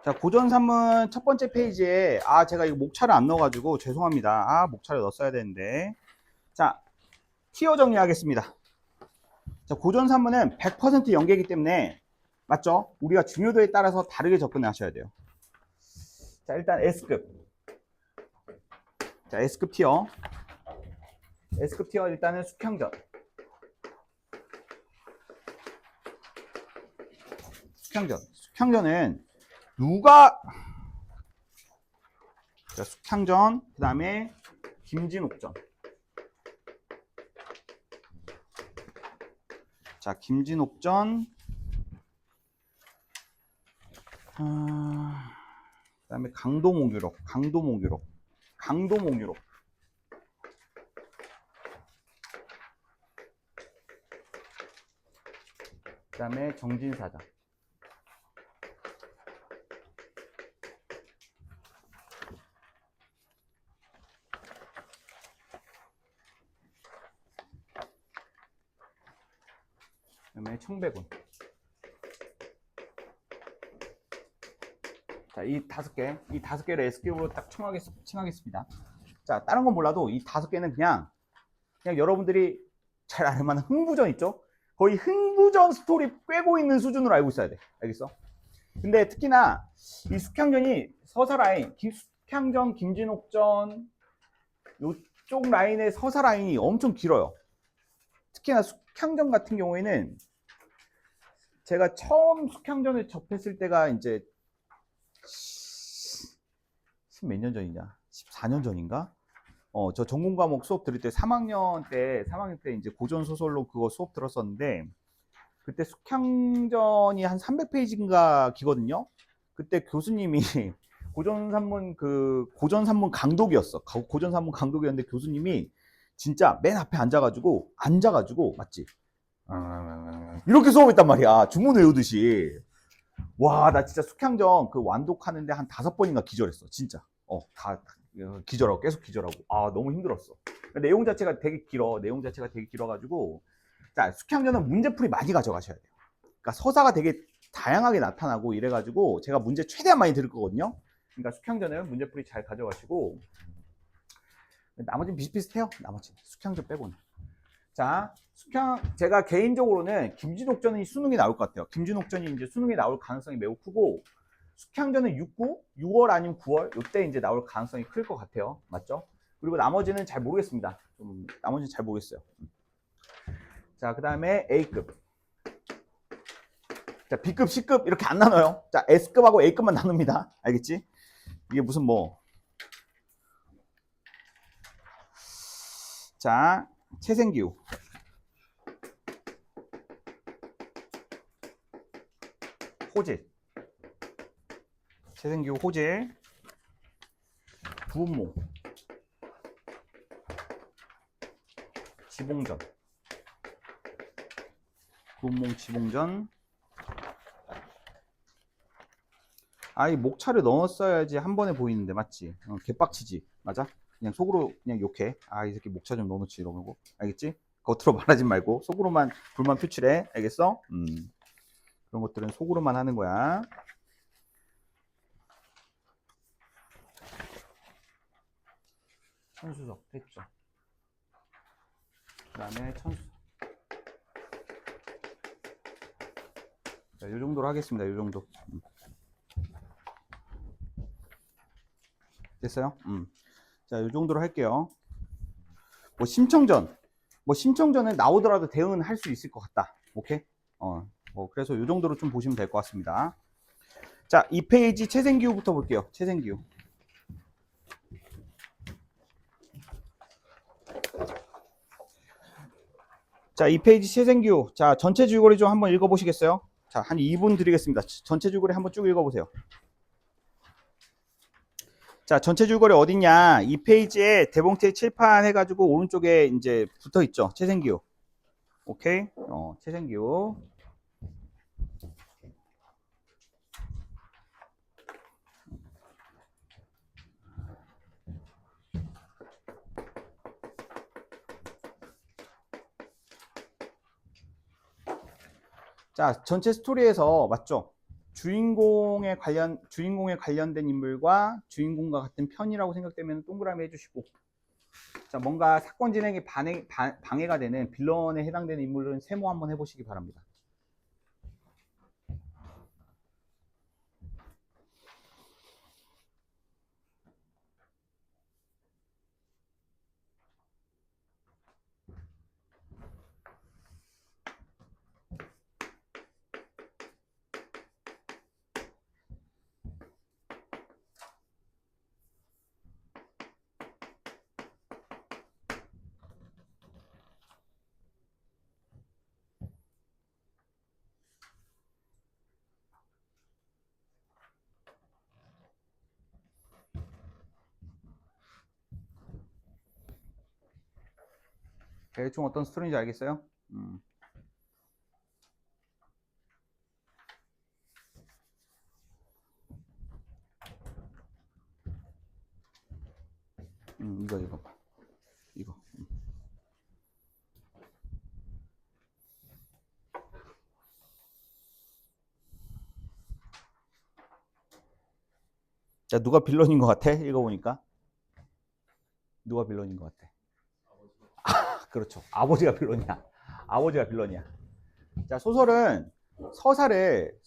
자, 고전산문 첫 번째 페이지에 제가 이거 목차를 안 넣어가지고 죄송합니다. 목차를 넣었어야 되는데. 자, 티어 정리하겠습니다. 자, 고전산문은 100% 연계이기 때문에 맞죠? 우리가 중요도에 따라서 다르게 접근하셔야 돼요. 자, 일단 S급. 자, S급 티어. S급 티어 일단은 숙향전. 숙향전은 누가 자, 숙향전, 그 다음에 김진옥전. 자, 김진옥전, 그 다음에 강도몽유록. 그 다음에 정진사전. 그 다음에 청백운. 자, 이 다섯 개를 S급으로 딱 칭하겠습니다. 자, 다른 건 몰라도 이 5개는 그냥 여러분들이 잘 알 만한 흥부전 있죠? 거의 흥부전 스토리 꿰고 있는 수준으로 알고 있어야 돼. 알겠어? 근데 특히나 이 숙향전이 서사 라인, 숙향전, 김진옥전 요쪽 라인의 서사 라인이 엄청 길어요. 특히나 숙향전 같은 경우에는 제가 처음 숙향전을 접했을 때가 이제 몇 년 전이냐? 14년 전인가? 저 전공 과목 수업 들을 때 3학년 때 이제 고전 소설로 그거 수업 들었었는데 그때 숙향전이 한 300페이지인가 기거든요. 그때 교수님이 고전산문 강독이었어. 고전산문 강독이었는데 교수님이 진짜 맨 앞에 앉아가지고 맞지? 이렇게 수업했단 말이야. 주문 외우듯이. 와, 나 진짜 숙향전 그 완독하는데 한 5번인가 기절했어. 진짜. 계속 기절하고. 너무 힘들었어. 내용 자체가 되게 길어가지고. 자, 숙향전은 문제풀이 많이 가져가셔야 돼요. 그러니까 서사가 되게 다양하게 나타나고 이래가지고 제가 문제 최대한 많이 들을 거거든요. 그러니까 숙향전은 문제풀이 잘 가져가시고. 나머지는 비슷비슷해요. 나머지는. 숙향전 빼고는. 자, 제가 개인적으로는 김진옥전이 수능에 나올 것 같아요. 김진옥전이 이제 수능에 나올 가능성이 매우 크고, 숙향전은 6월 아니면 9월, 요때 이제 나올 가능성이 클 것 같아요. 맞죠? 그리고 나머지는 잘 모르겠습니다. 나머지는 잘 모르겠어요. 자, 그 다음에 A급. 자, B급, C급 이렇게 안 나눠요. 자, S급하고 A급만 나눕니다. 알겠지? 이게 무슨 자, 채생기후. 호질. 채생기후 호질. 부음몽. 지봉전. 부음몽 지봉전. 이 목차를 넣었어야지 한 번에 보이는데, 맞지? 개빡치지. 맞아? 그냥 속으로 그냥 욕해. 이 새끼 목차 좀 넣어놓지 이러고. 알겠지? 겉으로 말하지 말고 속으로만 불만 표출해. 알겠어? 그런 것들은 속으로만 하는 거야. 천수석 됐죠. 그 다음에 천수석. 자, 요 정도로 하겠습니다. 요 정도. 됐어요? 자, 요 정도로 할게요. 심청전은 나오더라도 대응은 할 수 있을 것 같다. 오케이? 그래서 요 정도로 좀 보시면 될 것 같습니다. 자, 2페이지 채생기후부터 볼게요. 채생기후. 자, 2페이지 채생기후. 자, 전체 줄거리 좀 한번 읽어보시겠어요? 자, 한 2분 드리겠습니다. 전체 줄거리 한번 쭉 읽어보세요. 자, 전체 줄거리 어딨냐? 이 페이지에 대봉체 칠판 해가지고 오른쪽에 이제 붙어 있죠. 채생기호. 오케이? 채생기호. 자, 전체 스토리에서 맞죠? 주인공에 관련된 인물과 주인공과 같은 편이라고 생각되면 동그라미 해주시고, 자, 뭔가 사건 진행에 방해가 되는 빌런에 해당되는 인물은 세모 한번 해보시기 바랍니다. 대충 어떤 스토리인지 알겠어요? 이거 봐. 이거. 자, 누가 빌런인 것 같아? 읽어보니까. 누가 빌런인 것 같아? 그렇죠. 아버지가 빌런이야. 아버지가 빌런이야. 자, 소설은 서사를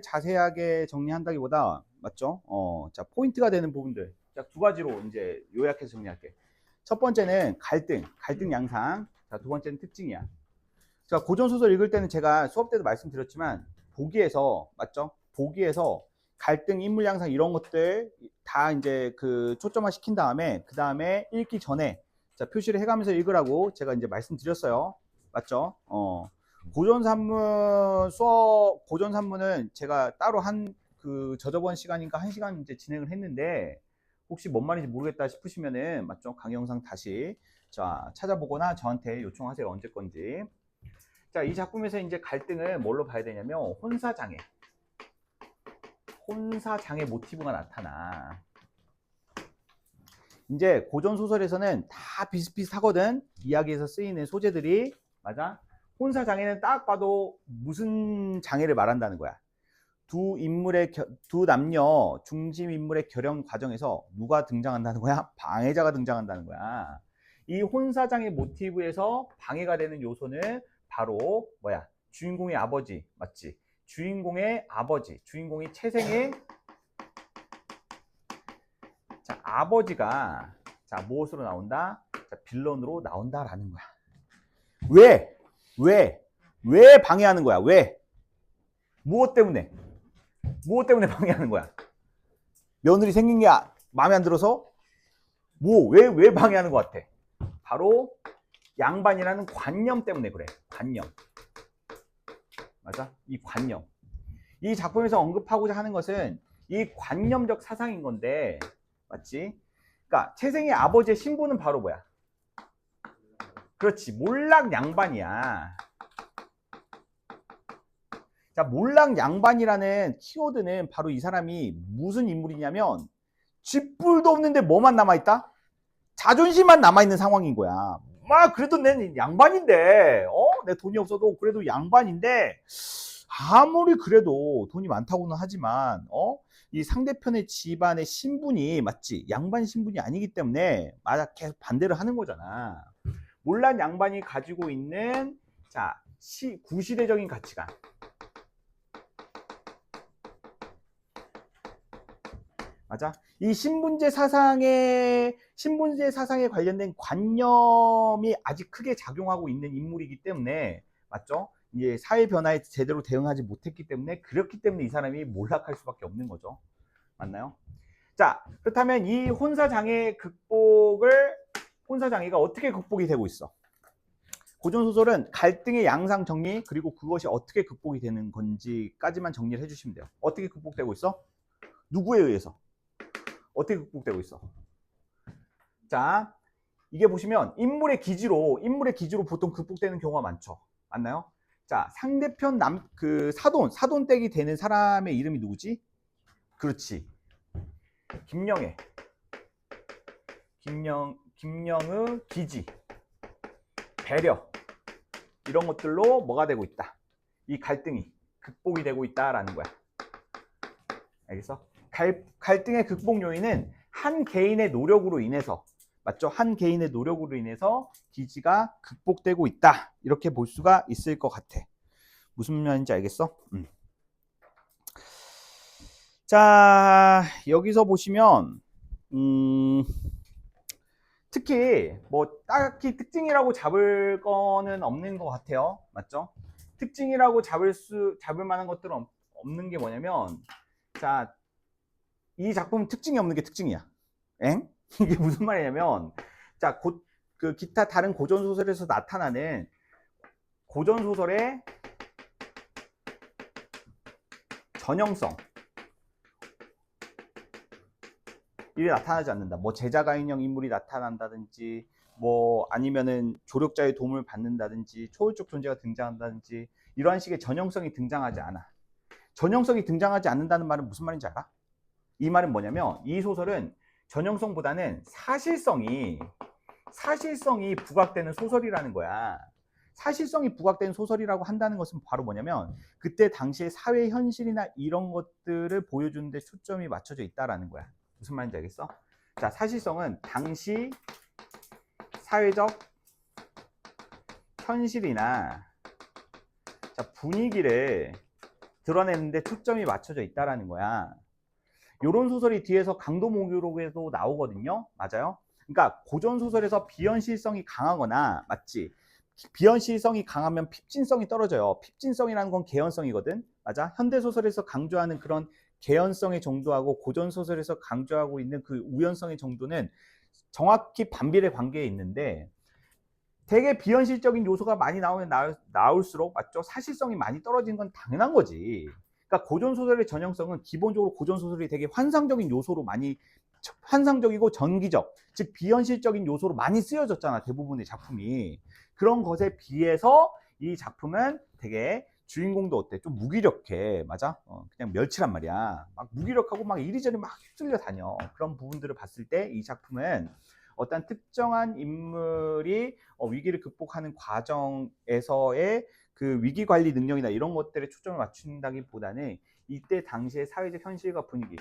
자세하게 정리한다기보다, 맞죠? 자, 포인트가 되는 부분들. 자, 두 가지로 이제 요약해서 정리할게. 첫 번째는 갈등 양상. 자, 두 번째는 특징이야. 자, 고전소설 읽을 때는 제가 수업 때도 말씀드렸지만, 보기에서, 맞죠? 보기에서 갈등, 인물 양상 이런 것들 다 이제 그 초점화 시킨 다음에, 그 다음에 읽기 전에, 자, 표시를 해가면서 읽으라고 제가 이제 말씀드렸어요. 맞죠? 고전 산문은 제가 따로 저저번 시간인가 1시간 이제 진행을 했는데, 혹시 뭔 말인지 모르겠다 싶으시면은, 맞죠? 강의 영상 다시, 자, 찾아보거나 저한테 요청하세요. 언제 건지. 자, 이 작품에서 이제 갈등을 뭘로 봐야 되냐면, 혼사장애 모티브가 나타나. 이제 고전 소설에서는 다 비슷비슷하거든. 이야기에서 쓰이는 소재들이. 맞아? 혼사 장애는 딱 봐도 무슨 장애를 말한다는 거야. 두 남녀 중심 인물의 결혼 과정에서 누가 등장한다는 거야? 방해자가 등장한다는 거야. 이 혼사 장애 모티브에서 방해가 되는 요소는 바로 뭐야? 주인공의 아버지, 맞지? 주인공의 아버지, 주인공이 채생의 자, 아버지가 자, 무엇으로 나온다? 자, 빌런으로 나온다라는 거야. 왜 방해하는 거야? 왜? 무엇 때문에? 무엇 때문에 방해하는 거야? 며느리 생긴 게 마음에 안 들어서? 왜 방해하는 것 같아? 바로 양반이라는 관념 때문에 그래. 관념. 맞아? 이 관념. 이 작품에서 언급하고자 하는 것은 이 관념적 사상인 건데, 맞지? 그러니까 채생의 아버지의 신부는 바로 뭐야? 그렇지, 몰락 양반이야. 자, 몰락 양반이라는 키워드는 바로 이 사람이 무슨 인물이냐면, 쥐뿔도 없는데 뭐만 남아있다? 자존심만 남아있는 상황인 거야. 막 그래도 내 양반인데, 내 돈이 없어도 그래도 양반인데, 아무리 그래도 돈이 많다고는 하지만, 이 상대편의 집안의 신분이, 맞지? 양반 신분이 아니기 때문에, 맞아, 계속 반대를 하는 거잖아. 몰락 양반이 가지고 있는, 자, 구시대적인 가치관. 맞아? 이 신분제 사상에 관련된 관념이 아직 크게 작용하고 있는 인물이기 때문에, 맞죠? 이제 사회 변화에 제대로 대응하지 못했기 때문에, 그렇기 때문에 이 사람이 몰락할 수밖에 없는 거죠. 맞나요? 자, 그렇다면 이 혼사장애가 어떻게 극복이 되고 있어? 고전소설은 갈등의 양상 정리, 그리고 그것이 어떻게 극복이 되는 건지까지만 정리를 해주시면 돼요. 어떻게 극복되고 있어? 누구에 의해서? 어떻게 극복되고 있어? 자, 이게 보시면 인물의 기지로 보통 극복되는 경우가 많죠. 맞나요? 자, 상대편 사돈댁이 되는 사람의 이름이 누구지? 그렇지. 김영의 기지, 배려, 이런 것들로 뭐가 되고 있다. 이 갈등이 극복이 되고 있다라는 거야. 알겠어? 갈등의 극복 요인은 한 개인의 노력으로 인해서, 맞죠? 한 개인의 노력으로 인해서 기지가 극복되고 있다. 이렇게 볼 수가 있을 것 같아. 무슨 말인지 알겠어? 자, 여기서 보시면 특히 뭐 딱히 특징이라고 잡을 거는 없는 것 같아요. 맞죠? 특징이라고 잡을 만한 것들은 없는 게 뭐냐면, 자, 이 작품 특징이 없는 게 특징이야. 엥? 이게 무슨 말이냐면, 자, 그 기타 다른 고전 소설에서 나타나는 고전 소설의 전형성, 이게 나타나지 않는다. 뭐 제자가인형 인물이 나타난다든지, 뭐 아니면은 조력자의 도움을 받는다든지, 초월적 존재가 등장한다든지, 이러한 식의 전형성이 등장하지 않아. 전형성이 등장하지 않는다는 말은 무슨 말인지 알아? 이 말은 뭐냐면, 이 소설은 전형성보다는 사실성이 부각되는 소설이라는 거야. 사실성이 부각된 소설이라고 한다는 것은 바로 뭐냐면, 그때 당시의 사회 현실이나 이런 것들을 보여주는 데 초점이 맞춰져 있다라는 거야. 무슨 말인지 알겠어? 자, 사실성은 당시 사회적 현실이나 분위기를 드러내는데 초점이 맞춰져 있다라는 거야. 이런 소설이 뒤에서 강도목욕록에도 나오거든요. 맞아요? 그러니까 고전 소설에서 비현실성이 강하거나, 맞지? 비현실성이 강하면 핍진성이 떨어져요. 핍진성이라는 건 개연성이거든. 맞아? 현대 소설에서 강조하는 그런 개연성의 정도하고 고전 소설에서 강조하고 있는 그 우연성의 정도는 정확히 반비례 관계에 있는데, 되게 비현실적인 요소가 많이 나오면 나올수록, 맞죠? 사실성이 많이 떨어지는 건 당연한 거지. 그러니까 고전 소설의 전형성은 기본적으로 고전 소설이 되게 환상적인 요소로 환상적이고 전기적, 즉 비현실적인 요소로 많이 쓰여졌잖아, 대부분의 작품이. 그런 것에 비해서 이 작품은 되게 주인공도 어때? 좀 무기력해. 맞아? 그냥 멸치란 말이야. 막 무기력하고 막 이리저리 막 휩쓸려 다녀. 그런 부분들을 봤을 때 이 작품은 어떤 특정한 인물이 위기를 극복하는 과정에서의 그 위기 관리 능력이나 이런 것들에 초점을 맞춘다기보다는 이때 당시의 사회적 현실과 분위기,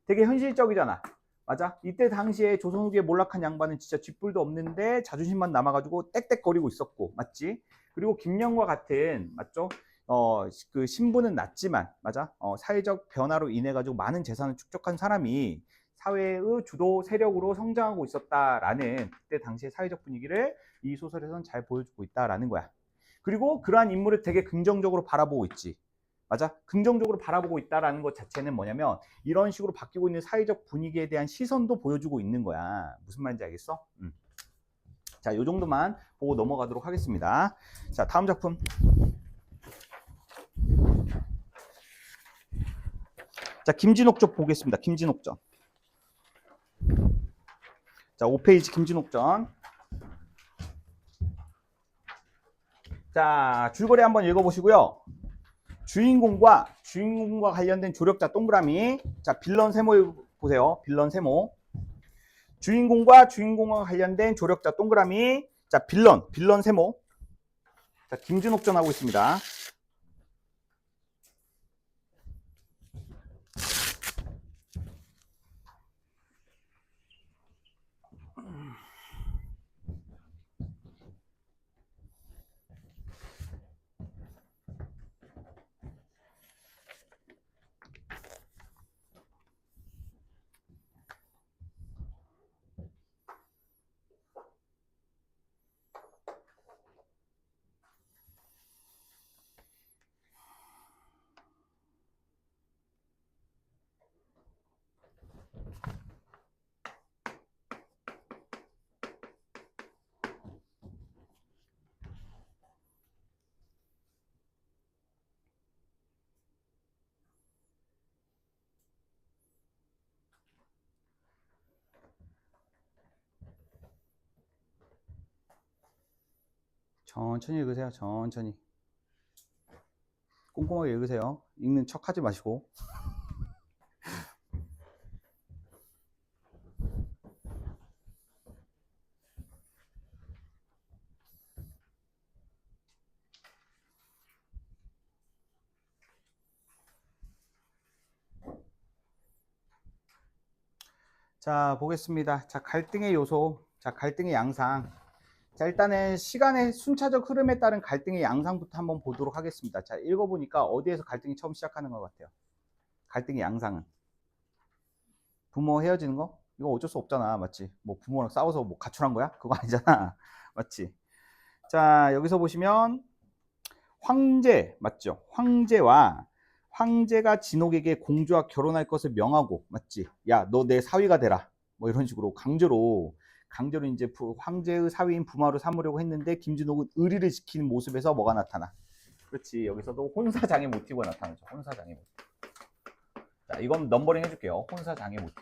되게 현실적이잖아. 맞아? 이때 당시에 조선 후기에 몰락한 양반은 진짜 쥐뿔도 없는데 자존심만 남아가지고 떽떽거리고 있었고, 맞지? 그리고 김영과 같은, 맞죠? 그 신분은 낮지만, 맞아? 사회적 변화로 인해 가지고 많은 재산을 축적한 사람이 사회의 주도 세력으로 성장하고 있었다라는 그때 당시의 사회적 분위기를 이 소설에서는 잘 보여주고 있다라는 거야. 그리고 그러한 인물을 되게 긍정적으로 바라보고 있지. 맞아? 긍정적으로 바라보고 있다라는 것 자체는 뭐냐면, 이런 식으로 바뀌고 있는 사회적 분위기에 대한 시선도 보여주고 있는 거야. 무슨 말인지 알겠어? 자, 요 정도만 보고 넘어가도록 하겠습니다. 자, 다음 작품. 자, 김진옥전 보겠습니다. 김진옥전. 자, 5페이지 김진옥전. 자, 줄거리 한번 읽어보시고요. 주인공과 관련된 조력자 동그라미. 자, 빌런 세모 보세요. 빌런 세모. 주인공과 관련된 조력자 동그라미. 자, 빌런 세모. 자, 김진옥전 하고 있습니다. 천천히 읽으세요. 천천히. 꼼꼼하게 읽으세요. 읽는 척 하지 마시고. 자, 보겠습니다. 자, 갈등의 요소. 자, 갈등의 양상. 자, 일단은 시간의 순차적 흐름에 따른 갈등의 양상부터 한번 보도록 하겠습니다. 자, 읽어보니까 어디에서 갈등이 처음 시작하는 것 같아요? 갈등의 양상은. 부모 헤어지는 거? 이거 어쩔 수 없잖아. 맞지? 뭐 부모랑 싸워서 뭐 가출한 거야? 그거 아니잖아. 맞지? 자, 여기서 보시면 황제, 맞죠? 황제가 진옥에게 공주와 결혼할 것을 명하고, 맞지? 야, 너 내 사위가 되라. 뭐 이런 식으로 강제로 이제 황제의 사위인 부마로 삼으려고 했는데 김진옥은 의리를 지키는 모습에서 뭐가 나타나? 그렇지. 여기서도 혼사장애 모티브가 나타나죠. 혼사장애 모티브. 자, 이건 넘버링 해줄게요. 혼사장애 모티브.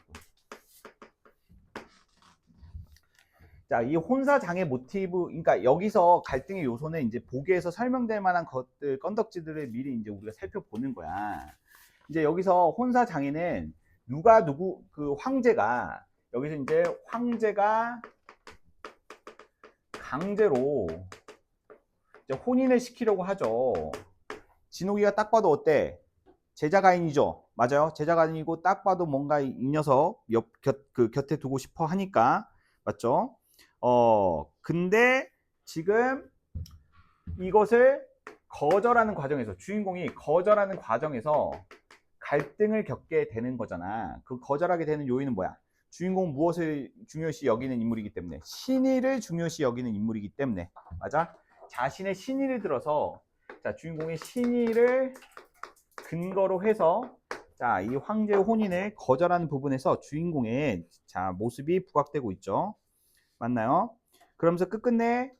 자, 이 혼사장애 모티브, 그러니까 여기서 갈등의 요소는 이제 보기에서 설명될 만한 것들, 건덕지들을 미리 이제 우리가 살펴보는 거야. 이제 여기서 혼사장애는 황제가, 여기서 이제 황제가 강제로 이제 혼인을 시키려고 하죠. 진옥이가 딱 봐도 어때? 제자가인이죠. 맞아요. 제자가인이고 딱 봐도 뭔가 이 녀석 곁에 두고 싶어 하니까. 맞죠? 근데 지금 이것을 거절하는 과정에서, 주인공이 거절하는 과정에서 갈등을 겪게 되는 거잖아. 그 거절하게 되는 요인은 뭐야? 주인공은 무엇을 중요시 여기는 인물이기 때문에, 신의를 중요시 여기는 인물이기 때문에. 맞아? 자신의 신의를 들어서, 자, 주인공의 신의를 근거로 해서, 자, 이 황제의 혼인을 거절하는 부분에서 주인공의, 자, 모습이 부각되고 있죠. 맞나요? 그러면서 끝끝내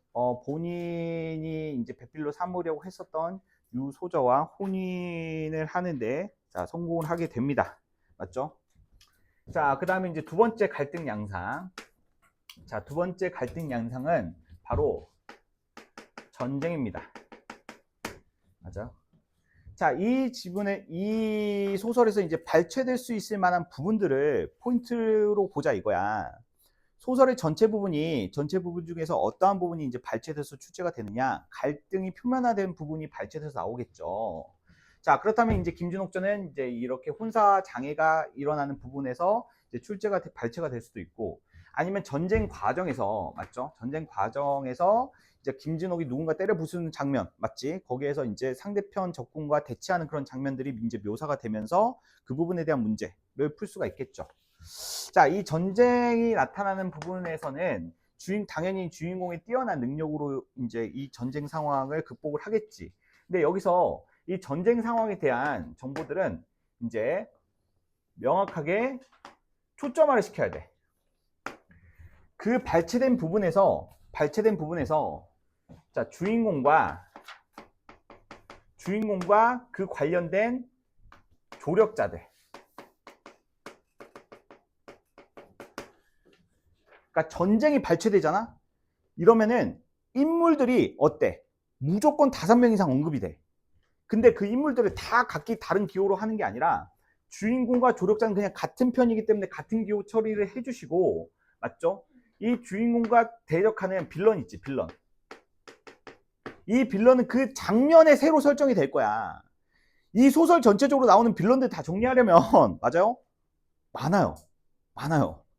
본인이 이제 배필로 삼으려고 했었던 유소저와 혼인을 하는데, 자, 성공을 하게 됩니다. 맞죠? 자, 그 다음에 이제 두 번째 갈등 양상. 자, 두 번째 갈등 양상은 바로 전쟁입니다. 맞아? 자, 이 소설에서 이제 발췌될 수 있을 만한 부분들을 포인트로 보자 이거야. 소설의 전체 부분 중에서 어떠한 부분이 이제 발췌돼서 출제가 되느냐? 갈등이 표면화된 부분이 발췌돼서 나오겠죠. 자, 그렇다면 이제 김진옥전은 이제 이렇게 혼사 장애가 일어나는 부분에서 이제 발췌가 될 수도 있고, 아니면 전쟁 과정에서, 맞죠? 전쟁 과정에서 이제 김진옥이 누군가 때려 부수는 장면, 맞지? 거기에서 이제 상대편 적군과 대치하는 그런 장면들이 이제 묘사가 되면서 그 부분에 대한 문제를 풀 수가 있겠죠. 자, 이 전쟁이 나타나는 부분에서는 당연히 주인공의 뛰어난 능력으로 이제 이 전쟁 상황을 극복을 하겠지. 근데 여기서 이 전쟁 상황에 대한 정보들은 이제 명확하게 초점화를 시켜야 돼. 그 발췌된 부분에서 자, 주인공과 그 관련된 조력자들, 그러니까 전쟁이 발췌되잖아. 이러면은 인물들이 어때? 무조건 5명 이상 언급이 돼. 근데 그 인물들을 다 각기 다른 기호로 하는 게 아니라 주인공과 조력자는 그냥 같은 편이기 때문에 같은 기호 처리를 해주시고, 맞죠? 이 주인공과 대적하는 빌런 있지, 빌런. 이 빌런은 그 장면에 새로 설정이 될 거야. 이 소설 전체적으로 나오는 빌런들 다 정리하려면 맞아요? 많아요.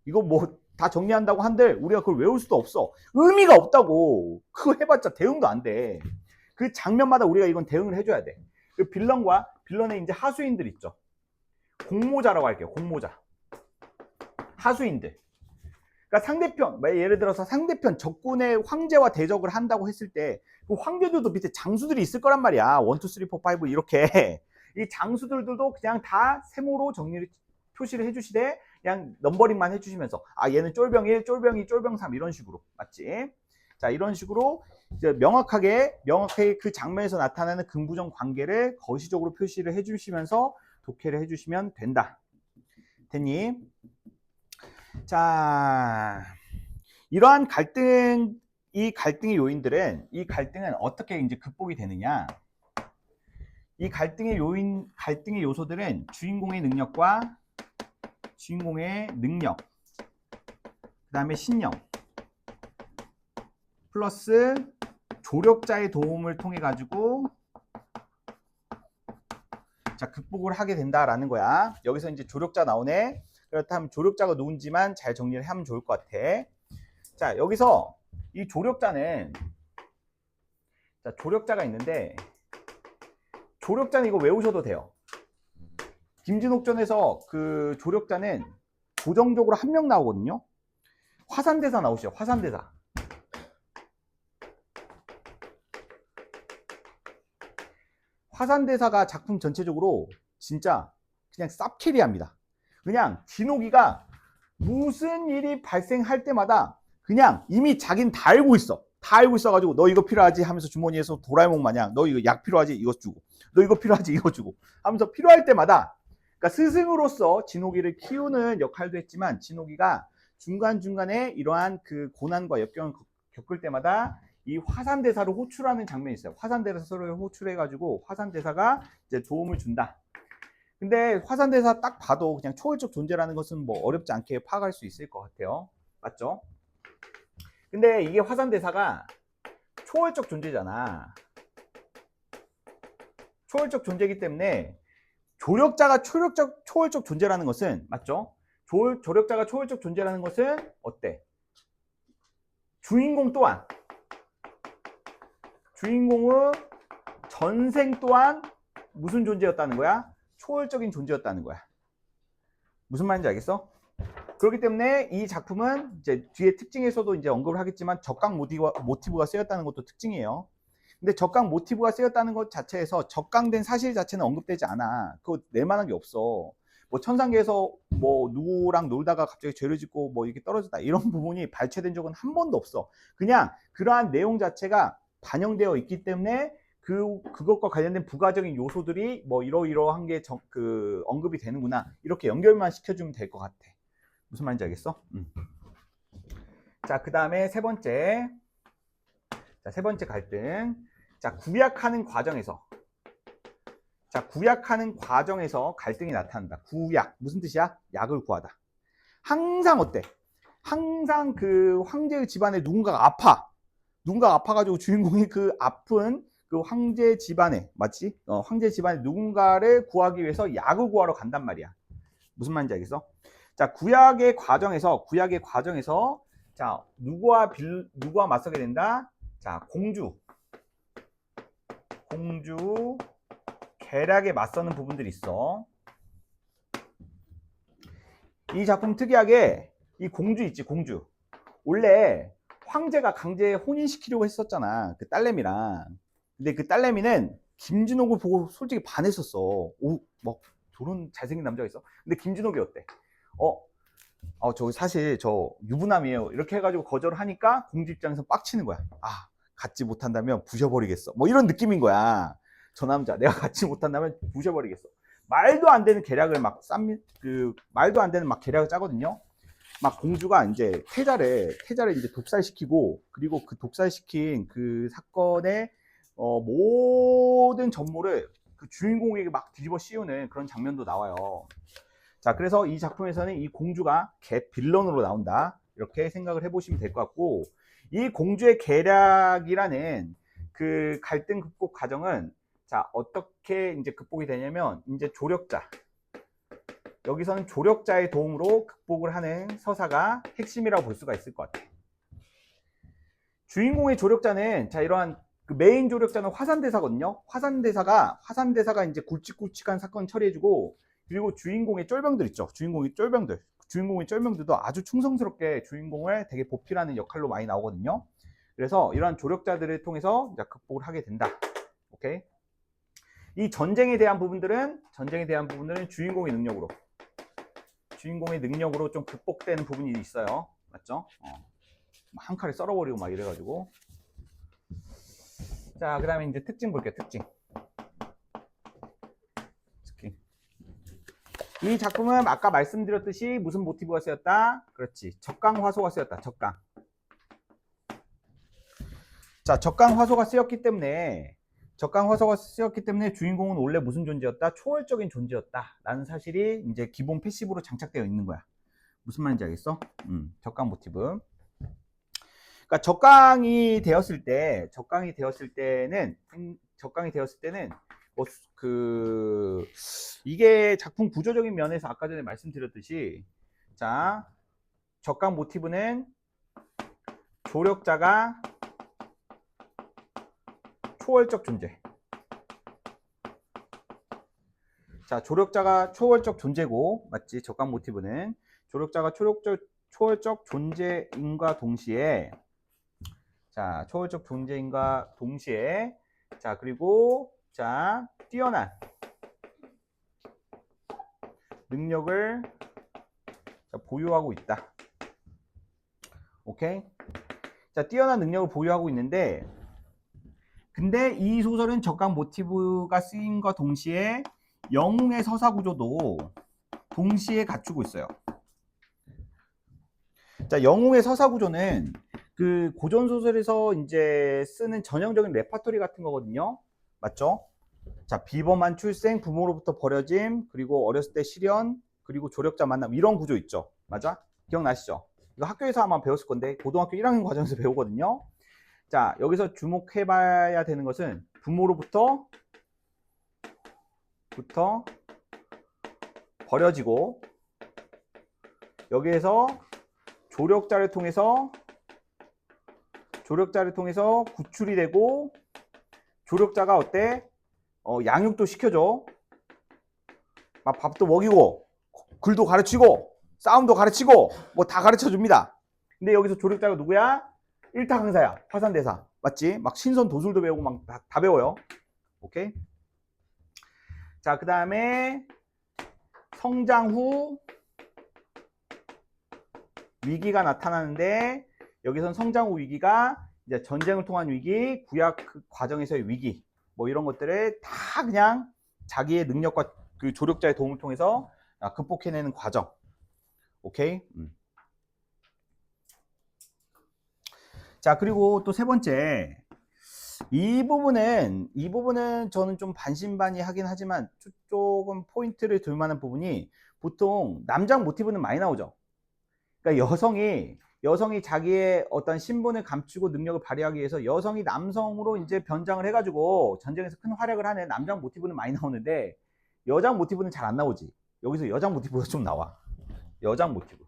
이거 뭐 다 정리한다고 한들 우리가 그걸 외울 수도 없어. 의미가 없다고. 그거 해봤자 대응도 안 돼. 그 장면마다 우리가 이건 대응을 해줘야 돼. 그 빌런의 이제 하수인들 있죠. 공모자라고 할게요. 공모자. 하수인들. 그러니까 상대편, 예를 들어서 상대편 적군의 황제와 대적을 한다고 했을 때 그 황제들도 밑에 장수들이 있을 거란 말이야. 1, 2, 3, 4, 5 이렇게. 이 장수들도 그냥 다 세모로 표시를 해주시되 그냥 넘버링만 해주시면서, 아, 얘는 쫄병 1, 쫄병 2, 쫄병 3 이런 식으로. 맞지? 자, 이런 식으로 이제 명확하게 그 장면에서 나타나는 긍부정 관계를 거시적으로 표시를 해주시면서 독해를 해주시면 된다. 됐니? 자, 이러한 갈등이 이 갈등의 요인들은, 이 갈등은 어떻게 이제 극복이 되느냐? 이 갈등의 요인, 갈등의 요소들은 주인공의 능력과 주인공의 능력, 그 다음에 신념, 플러스 조력자의 도움을 통해 가지고 자, 극복을 하게 된다라는 거야. 여기서 이제 조력자 나오네. 그렇다면 조력자가 누군지만 잘 정리를 하면 좋을 것 같아. 자, 여기서 이 조력자는, 자, 조력자가 있는데, 조력자는 이거 외우셔도 돼요. 김진옥전에서 그 조력자는 고정적으로 한 명 나오거든요. 화산대사 나오시죠. 화산대사. 화산대사가 작품 전체적으로 진짜 그냥 쌉캐리합니다. 그냥 진옥이가 무슨 일이 발생할 때마다 그냥 이미 자기는 다 알고 있어. 다 알고 있어가지고 너 이거 필요하지 하면서 주머니에서 도라에몽 마냥 너 이거 약 필요하지 이거 주고 너 이거 필요하지 이거 주고 하면서 필요할 때마다, 그러니까 스승으로서 진옥이를 키우는 역할도 했지만 진옥이가 중간중간에 이러한 그 고난과 역경을 겪을 때마다 이 화산대사를 호출하는 장면이 있어요. 화산대사를 호출해가지고 화산대사가 이제 도움을 준다. 근데 화산대사 딱 봐도 그냥 초월적 존재라는 것은 뭐 어렵지 않게 파악할 수 있을 것 같아요. 맞죠? 근데 이게 화산대사가 초월적 존재잖아. 초월적 존재이기 때문에 조력자가 초월적 존재라는 것은, 맞죠? 조력자가 초월적 존재라는 것은 어때? 주인공 또한, 주인공의 전생 또한 무슨 존재였다는 거야? 초월적인 존재였다는 거야. 무슨 말인지 알겠어? 그렇기 때문에 이 작품은 이제 뒤에 특징에서도 이제 언급을 하겠지만 적강 모티브가 쓰였다는 것도 특징이에요. 근데 적강 모티브가 쓰였다는 것 자체에서 적강된 사실 자체는 언급되지 않아. 그거 낼만한 게 없어. 뭐 천상계에서 뭐 누구랑 놀다가 갑자기 죄를 짓고 뭐 이렇게 떨어졌다 이런 부분이 발췌된 적은 한 번도 없어. 그냥 그러한 내용 자체가 반영되어 있기 때문에 그것과 관련된 부가적인 요소들이 뭐 이러이러한 게 언급이 되는구나 이렇게 연결만 시켜주면 될 것 같아. 무슨 말인지 알겠어? 자, 그 다음에 세 번째 갈등. 자, 구약하는 과정에서 갈등이 나타난다. 구약 무슨 뜻이야? 약을 구하다. 항상 어때? 항상 그 황제의 집안에 누군가가 아파가지고 주인공이 그 아픈 그 황제 집안에, 맞지? 황제 집안에 누군가를 구하기 위해서 약을 구하러 간단 말이야. 무슨 말인지 알겠어? 자, 구약의 과정에서 자, 누구와 맞서게 된다? 자, 공주 계략에 맞서는 부분들이 있어. 이 작품 특이하게 이 공주 있지, 공주. 원래 황제가 강제 혼인시키려고 했었잖아, 그 딸내미랑. 근데 그 딸내미는 김진옥을 보고 솔직히 반했었어. 오, 막 저런 잘생긴 남자가 있어. 근데 김진옥이 어때? 저 사실 저 유부남이에요. 이렇게 해가지고 거절을 하니까 공주 입장에서 빡치는 거야. 아, 갖지 못한다면 부셔버리겠어. 뭐 이런 느낌인 거야. 저 남자 내가 갖지 못한다면 부셔버리겠어. 말도 안 되는 계략을 말도 안 되는 막 계략을 짜거든요. 막 공주가 이제 태자를 이제 독살시키고, 그리고 그 독살시킨 그 사건의 모든 전모를 그 주인공에게 막 뒤집어 씌우는 그런 장면도 나와요. 자, 그래서 이 작품에서는 이 공주가 빌런으로 나온다. 이렇게 생각을 해보시면 될 것 같고, 이 공주의 계략이라는 그 갈등 극복 과정은 자, 어떻게 이제 극복이 되냐면, 이제 여기서는 조력자의 도움으로 극복을 하는 서사가 핵심이라고 볼 수가 있을 것 같아. 주인공의 조력자는, 자, 이러한 그 메인 조력자는 화산대사거든요. 화산대사가 이제 굵직굵직한 사건 처리해주고, 그리고 주인공의 쫄병들 있죠. 주인공의 쫄병들도 아주 충성스럽게 주인공을 되게 보필하는 역할로 많이 나오거든요. 그래서 이러한 조력자들을 통해서 이제 극복을 하게 된다. 오케이. 이 전쟁에 대한 부분들은 주인공의 능력으로 좀 극복되는 부분이 있어요. 맞죠? 한 칼에 썰어버리고 막 이래가지고. 자, 그 다음에 이제 특징 볼게요. 특징. 이 작품은 아까 말씀드렸듯이 무슨 모티브가 쓰였다? 그렇지. 적강 화소가 쓰였다. 적강. 자, 적강화소가 쓰였기 때문에 주인공은 원래 무슨 존재였다? 초월적인 존재였다 라는 사실이 이제 기본 패시브로 장착되어 있는 거야. 무슨 말인지 알겠어? 적강 모티브. 그러니까 적강이 되었을 때는 뭐 이게 작품 구조적인 면에서 아까 전에 말씀드렸듯이, 자, 적강 모티브는 조력자가 초월적 존재. 자, 조력자가 초월적 존재고, 맞지? 적강 모티브는 조력자가 초월적 존재인과 동시에, 자, 초월적 존재인과 동시에, 자, 그리고, 자, 뛰어난 능력을 보유하고 있다. 오케이? 자, 뛰어난 능력을 보유하고 있는데, 근데 이 소설은 적강 모티브가 쓰임과 동시에 영웅의 서사 구조도 동시에 갖추고 있어요. 자, 영웅의 서사 구조는 그 고전 소설에서 이제 쓰는 전형적인 레파토리 같은 거거든요. 맞죠? 자, 비범한 출생, 부모로부터 버려짐, 그리고 어렸을 때 실연, 그리고 조력자 만남, 이런 구조 있죠. 맞아? 기억나시죠? 이거 학교에서 아마 배웠을 건데 고등학교 1학년 과정에서 배우거든요. 자, 여기서 주목해봐야 되는 것은 부모로부터 버려지고, 여기에서 조력자를 통해서 구출이 되고, 조력자가 어때? 양육도 시켜줘. 막 밥도 먹이고, 글도 가르치고, 싸움도 가르치고, 뭐 다 가르쳐 줍니다. 근데 여기서 조력자가 누구야? 일타 강사야. 화산대사. 맞지? 막 신선 도술도 배우고 막 다 배워요. 오케이? 자, 그 다음에 성장 후 위기가 나타나는데, 여기선 성장 후 위기가 이제 전쟁을 통한 위기, 구약 과정에서의 위기, 뭐 이런 것들을 다 그냥 자기의 능력과 그 조력자의 도움을 통해서 극복해내는 과정. 오케이? 자, 그리고 또 세 번째, 이 부분은 저는 좀 반신반의하긴 하지만 조금 포인트를 둘 만한 부분이, 보통 남장 모티브는 많이 나오죠. 그러니까 여성이 자기의 어떤 신분을 감추고 능력을 발휘하기 위해서 여성이 남성으로 이제 변장을 해가지고 전쟁에서 큰 활약을 하는 남장 모티브는 많이 나오는데, 여장 모티브는 잘 안 나오지. 여기서 여장 모티브가 좀 나와. 여장 모티브.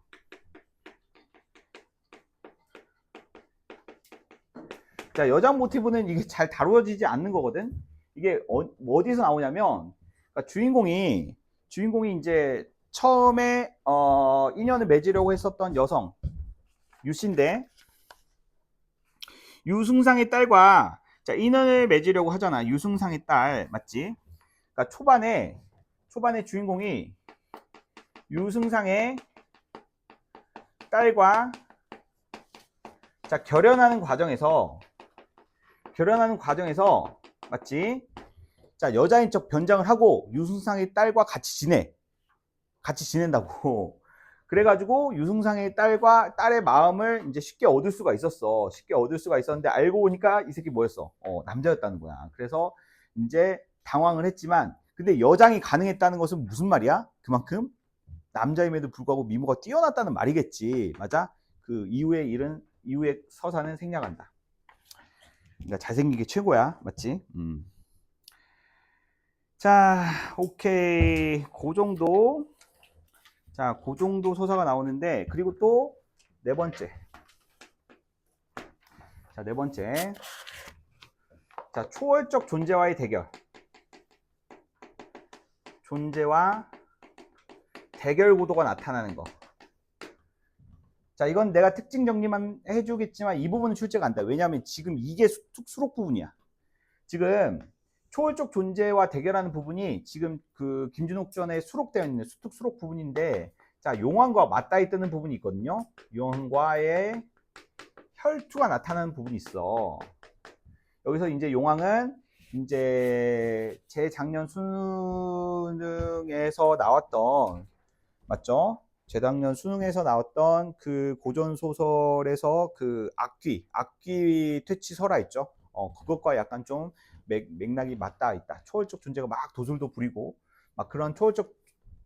자, 여장 모티브는 이게 잘 다루어지지 않는 거거든. 이게 어디서 나오냐면, 그러니까 주인공이 이제 처음에 인연을 맺으려고 했었던 여성 유씨인데, 유승상의 딸과 자, 인연을 맺으려고 하잖아. 유승상의 딸, 맞지? 그러니까 초반에 주인공이 유승상의 딸과 자, 결연하는 과정에서 맞지? 자, 여자인 척 변장을 하고 유승상의 딸과 같이 지낸다고. 그래가지고 유승상의 딸의 마음을 이제 쉽게 얻을 수가 있었는데, 알고 보니까 이 새끼 뭐였어? 남자였다는 거야. 그래서 이제 당황을 했지만, 근데 여장이 가능했다는 것은 무슨 말이야? 그만큼 남자임에도 불구하고 미모가 뛰어났다는 말이겠지. 맞아? 그 이후의 서사는 생략한다. 그러니까 잘생긴 게 최고야. 맞지? 자, 오케이. 그 정도 서사가 나오는데, 그리고 또 네 번째. 자, 네 번째. 자, 초월적 존재와의 대결. 존재와 대결 구도가 나타나는 거. 자, 이건 내가 특징 정리만 해주겠지만 이 부분은 출제가 안 돼. 왜냐하면 지금 이게 수록 부분이야. 지금 초월적 존재와 대결하는 부분이 지금 그 김준옥전에 수록되어 있는 수록 부분인데, 자, 용왕과 맞닿아 뜨는 부분이 있거든요. 용왕과의 혈투가 나타나는 부분이 있어. 여기서 이제 용왕은 이제 재작년 수능에서 나왔던, 맞죠? 재작년 수능에서 나왔던 그 고전 소설에서 그 악귀 퇴치설화 있죠. 그것과 약간 좀 맥락이 맞닿아 있다. 초월적 존재가 막 도술도 부리고 막 그런 초월적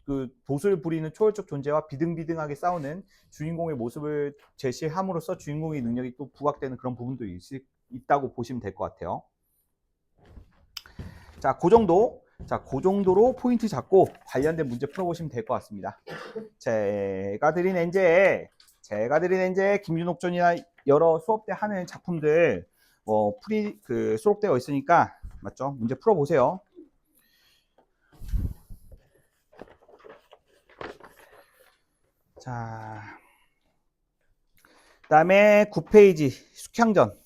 그 도술 부리는 초월적 존재와 비등비등하게 싸우는 주인공의 모습을 제시함으로써 주인공의 능력이 또 부각되는 그런 부분도 있다고 보시면 될 것 같아요. 자, 그 정도로 포인트 잡고 관련된 문제 풀어보시면 될 것 같습니다. 제가 드린 엔제 김윤옥전이나 여러 수업 때 하는 작품들 수록되어 있으니까 맞죠? 문제 풀어보세요. 자, 그 다음에 9페이지 숙향전.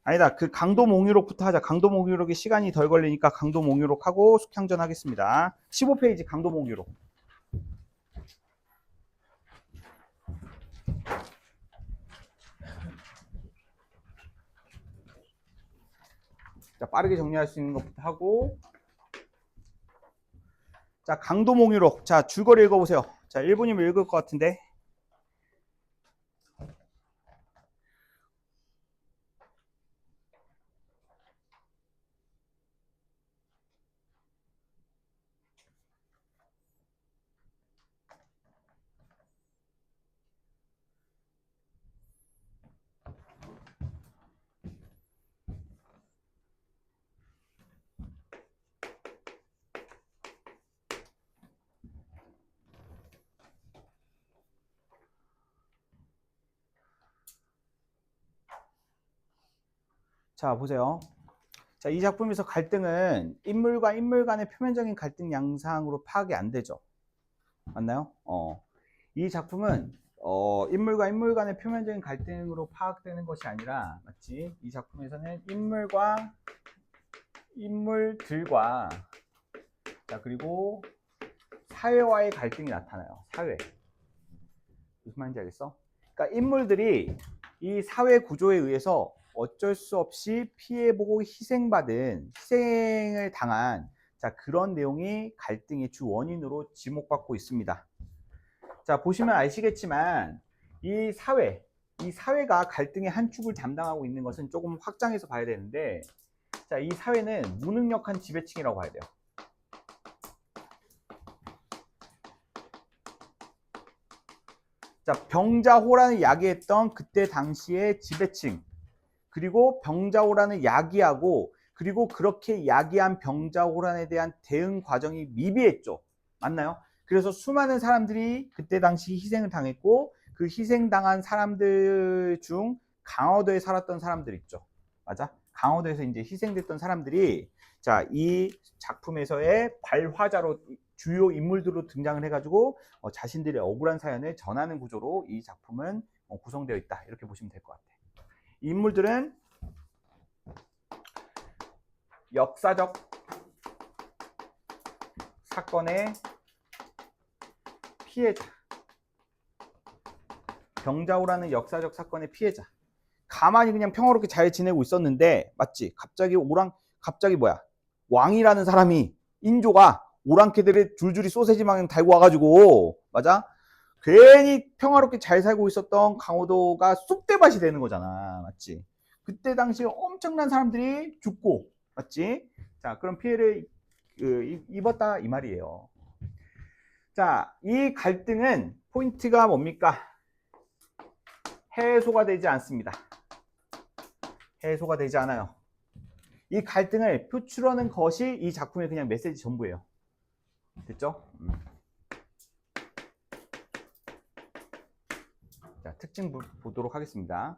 아니다, 그 강도몽유록부터 하자. 강도몽유록이 시간이 덜 걸리니까 강도몽유록 하고 숙향전 하겠습니다. 15페이지 강도몽유록. 자, 빠르게 정리할 수 있는 것부터 하고. 자, 강도몽유록. 자, 줄거리 읽어보세요. 자, 1분이면 읽을 것 같은데. 자, 보세요. 자, 이 작품에서 갈등은 인물과 인물 간의 표면적인 갈등 양상으로 파악이 안 되죠. 맞나요? 이 작품은 인물과 인물 간의 표면적인 갈등으로 파악되는 것이 아니라, 맞지? 이 작품에서는 인물과 인물들과, 자, 그리고 사회와의 갈등이 나타나요. 사회. 무슨 말인지 알겠어? 그러니까 인물들이 이 사회 구조에 의해서 어쩔 수 없이 피해보고 희생을 당한, 자, 그런 내용이 갈등의 주 원인으로 지목받고 있습니다. 자, 보시면 아시겠지만 이 사회가 갈등의 한 축을 담당하고 있는 것은 조금 확장해서 봐야 되는데, 자, 이 사회는 무능력한 지배층이라고 봐야 돼요. 자, 병자호란을 야기했던 그때 당시의 지배층, 그리고 병자호란을 야기하고, 그리고 그렇게 야기한 병자호란에 대한 대응 과정이 미비했죠. 맞나요? 그래서 수많은 사람들이 그때 당시 희생을 당했고, 그 희생당한 사람들 중 강화도에 살았던 사람들 있죠. 맞아? 강화도에서 이제 희생됐던 사람들이, 자, 이 작품에서의 발화자로 주요 인물들로 등장을 해가지고 자신들의 억울한 사연을 전하는 구조로 이 작품은 구성되어 있다. 이렇게 보시면 될 것 같아요. 인물들은 역사적 사건의 피해자, 병자호라는 역사적 사건의 피해자. 가만히 그냥 평화롭게 잘 지내고 있었는데, 맞지? 갑자기 뭐야? 왕이라는 사람이, 인조가 오랑캐들을 줄줄이 소세지망 달고 와가지고, 맞아? 괜히 평화롭게 잘 살고 있었던 강호도가 쑥대밭이 되는 거잖아. 맞지? 그때 당시에 엄청난 사람들이 죽고, 맞지? 자, 그런 피해를 입었다 이 말이에요. 자, 이 갈등은 포인트가 뭡니까? 해소가 되지 않습니다. 해소가 되지 않아요. 이 갈등을 표출하는 것이 이 작품의 그냥 메시지 전부예요. 됐죠? 자, 특징 보도록 하겠습니다.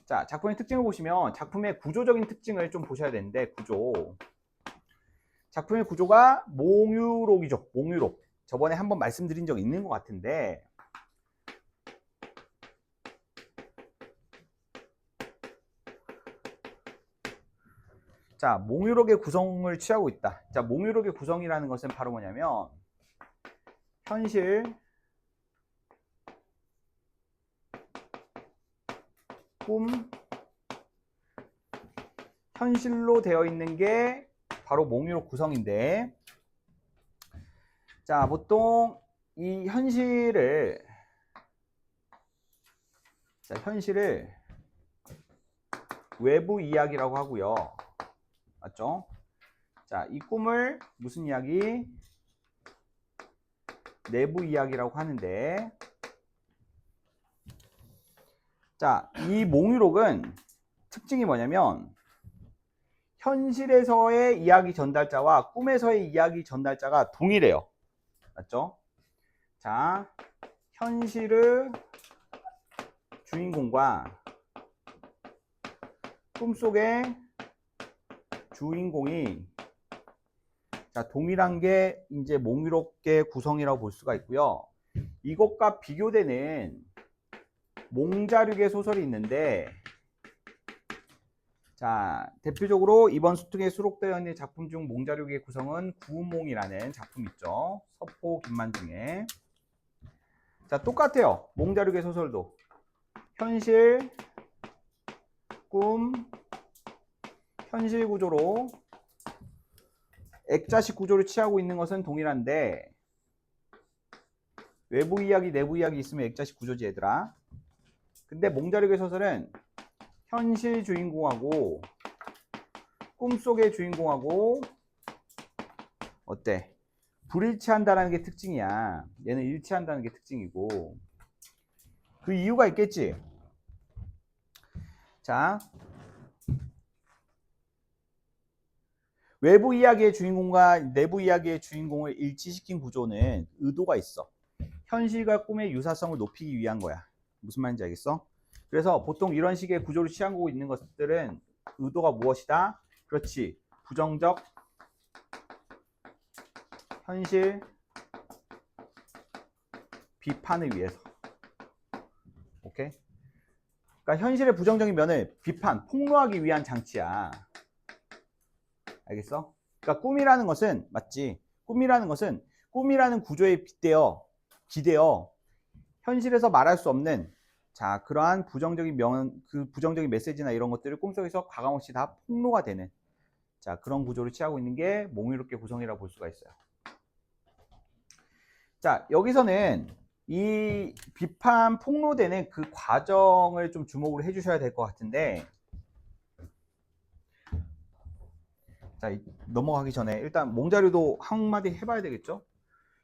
자, 작품의 특징을 보시면 작품의 구조적인 특징을 좀 보셔야 되는데, 작품의 구조가 몽유록이죠. 몽유록. 저번에 한번 말씀드린 적 있는 것 같은데, 자, 몽유록의 구성을 취하고 있다. 자, 몽유록의 구성이라는 것은 바로 뭐냐면, 현실, 꿈, 현실로 되어 있는 게 바로 몽유록 구성인데, 자, 보통 이 현실을 외부 이야기라고 하고요. 맞죠? 자, 이 꿈을 무슨 이야기? 내부 이야기라고 하는데, 자, 이 몽유록은 특징이 뭐냐면 현실에서의 이야기 전달자와 꿈에서의 이야기 전달자가 동일해요. 맞죠? 자, 현실의 주인공과 꿈속의 주인공이 자, 동일한 게 이제 몽유록의 구성이라고 볼 수가 있고요. 이것과 비교되는 몽자륙의 소설이 있는데, 자, 대표적으로 이번 수특에 수록되어 있는 작품 중 몽자륙의 구성은 구운몽이라는 작품 있죠. 서포 김만중에. 자, 똑같아요. 몽자륙의 소설도 현실, 꿈, 현실 구조로 액자식 구조를 취하고 있는 것은 동일한데, 외부 이야기, 내부 이야기 있으면 액자식 구조지 얘들아. 근데 몽자륙의 소설은 현실 주인공하고 꿈속의 주인공하고 어때? 불일치한다는 게 특징이야. 얘는 일치한다는 게 특징이고, 그 이유가 있겠지. 자, 외부 이야기의 주인공과 내부 이야기의 주인공을 일치시킨 구조는 의도가 있어. 현실과 꿈의 유사성을 높이기 위한 거야. 무슨 말인지 알겠어? 그래서 보통 이런 식의 구조를 취하고 있는 것들은 의도가 무엇이다? 그렇지. 부정적 현실 비판을 위해서. 오케이? 그러니까 현실의 부정적인 면을 비판, 폭로하기 위한 장치야. 알겠어? 그러니까 꿈이라는 것은 맞지? 꿈이라는 구조에 기대어 현실에서 말할 수 없는 자, 그러한 부정적인 부정적인 메시지나 이런 것들을 꿈속에서 과감없이 다 폭로가 되는 자, 그런 구조를 취하고 있는 게 몽유롭게 구성이라고 볼 수가 있어요. 자, 여기서는 이 비판 폭로되는 그 과정을 좀 주목을 해주셔야 될 것 같은데, 자, 넘어가기 전에 일단 몽자류도 한마디 해봐야 되겠죠?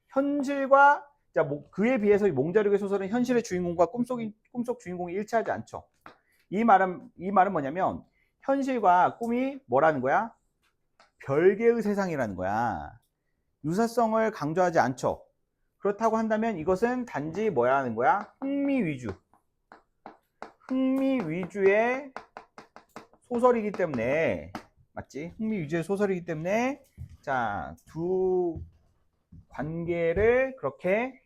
현실과 자, 그에 비해서 몽자류의 소설은 현실의 주인공과 꿈속 주인공이 일치하지 않죠. 이 말은 뭐냐면 현실과 꿈이 뭐라는 거야? 별개의 세상이라는 거야. 유사성을 강조하지 않죠. 그렇다고 한다면 이것은 단지 뭐라는 거야? 흥미 위주의 소설이기 때문에 맞지? 흥미 위주의 소설이기 때문에 자, 두 관계를 그렇게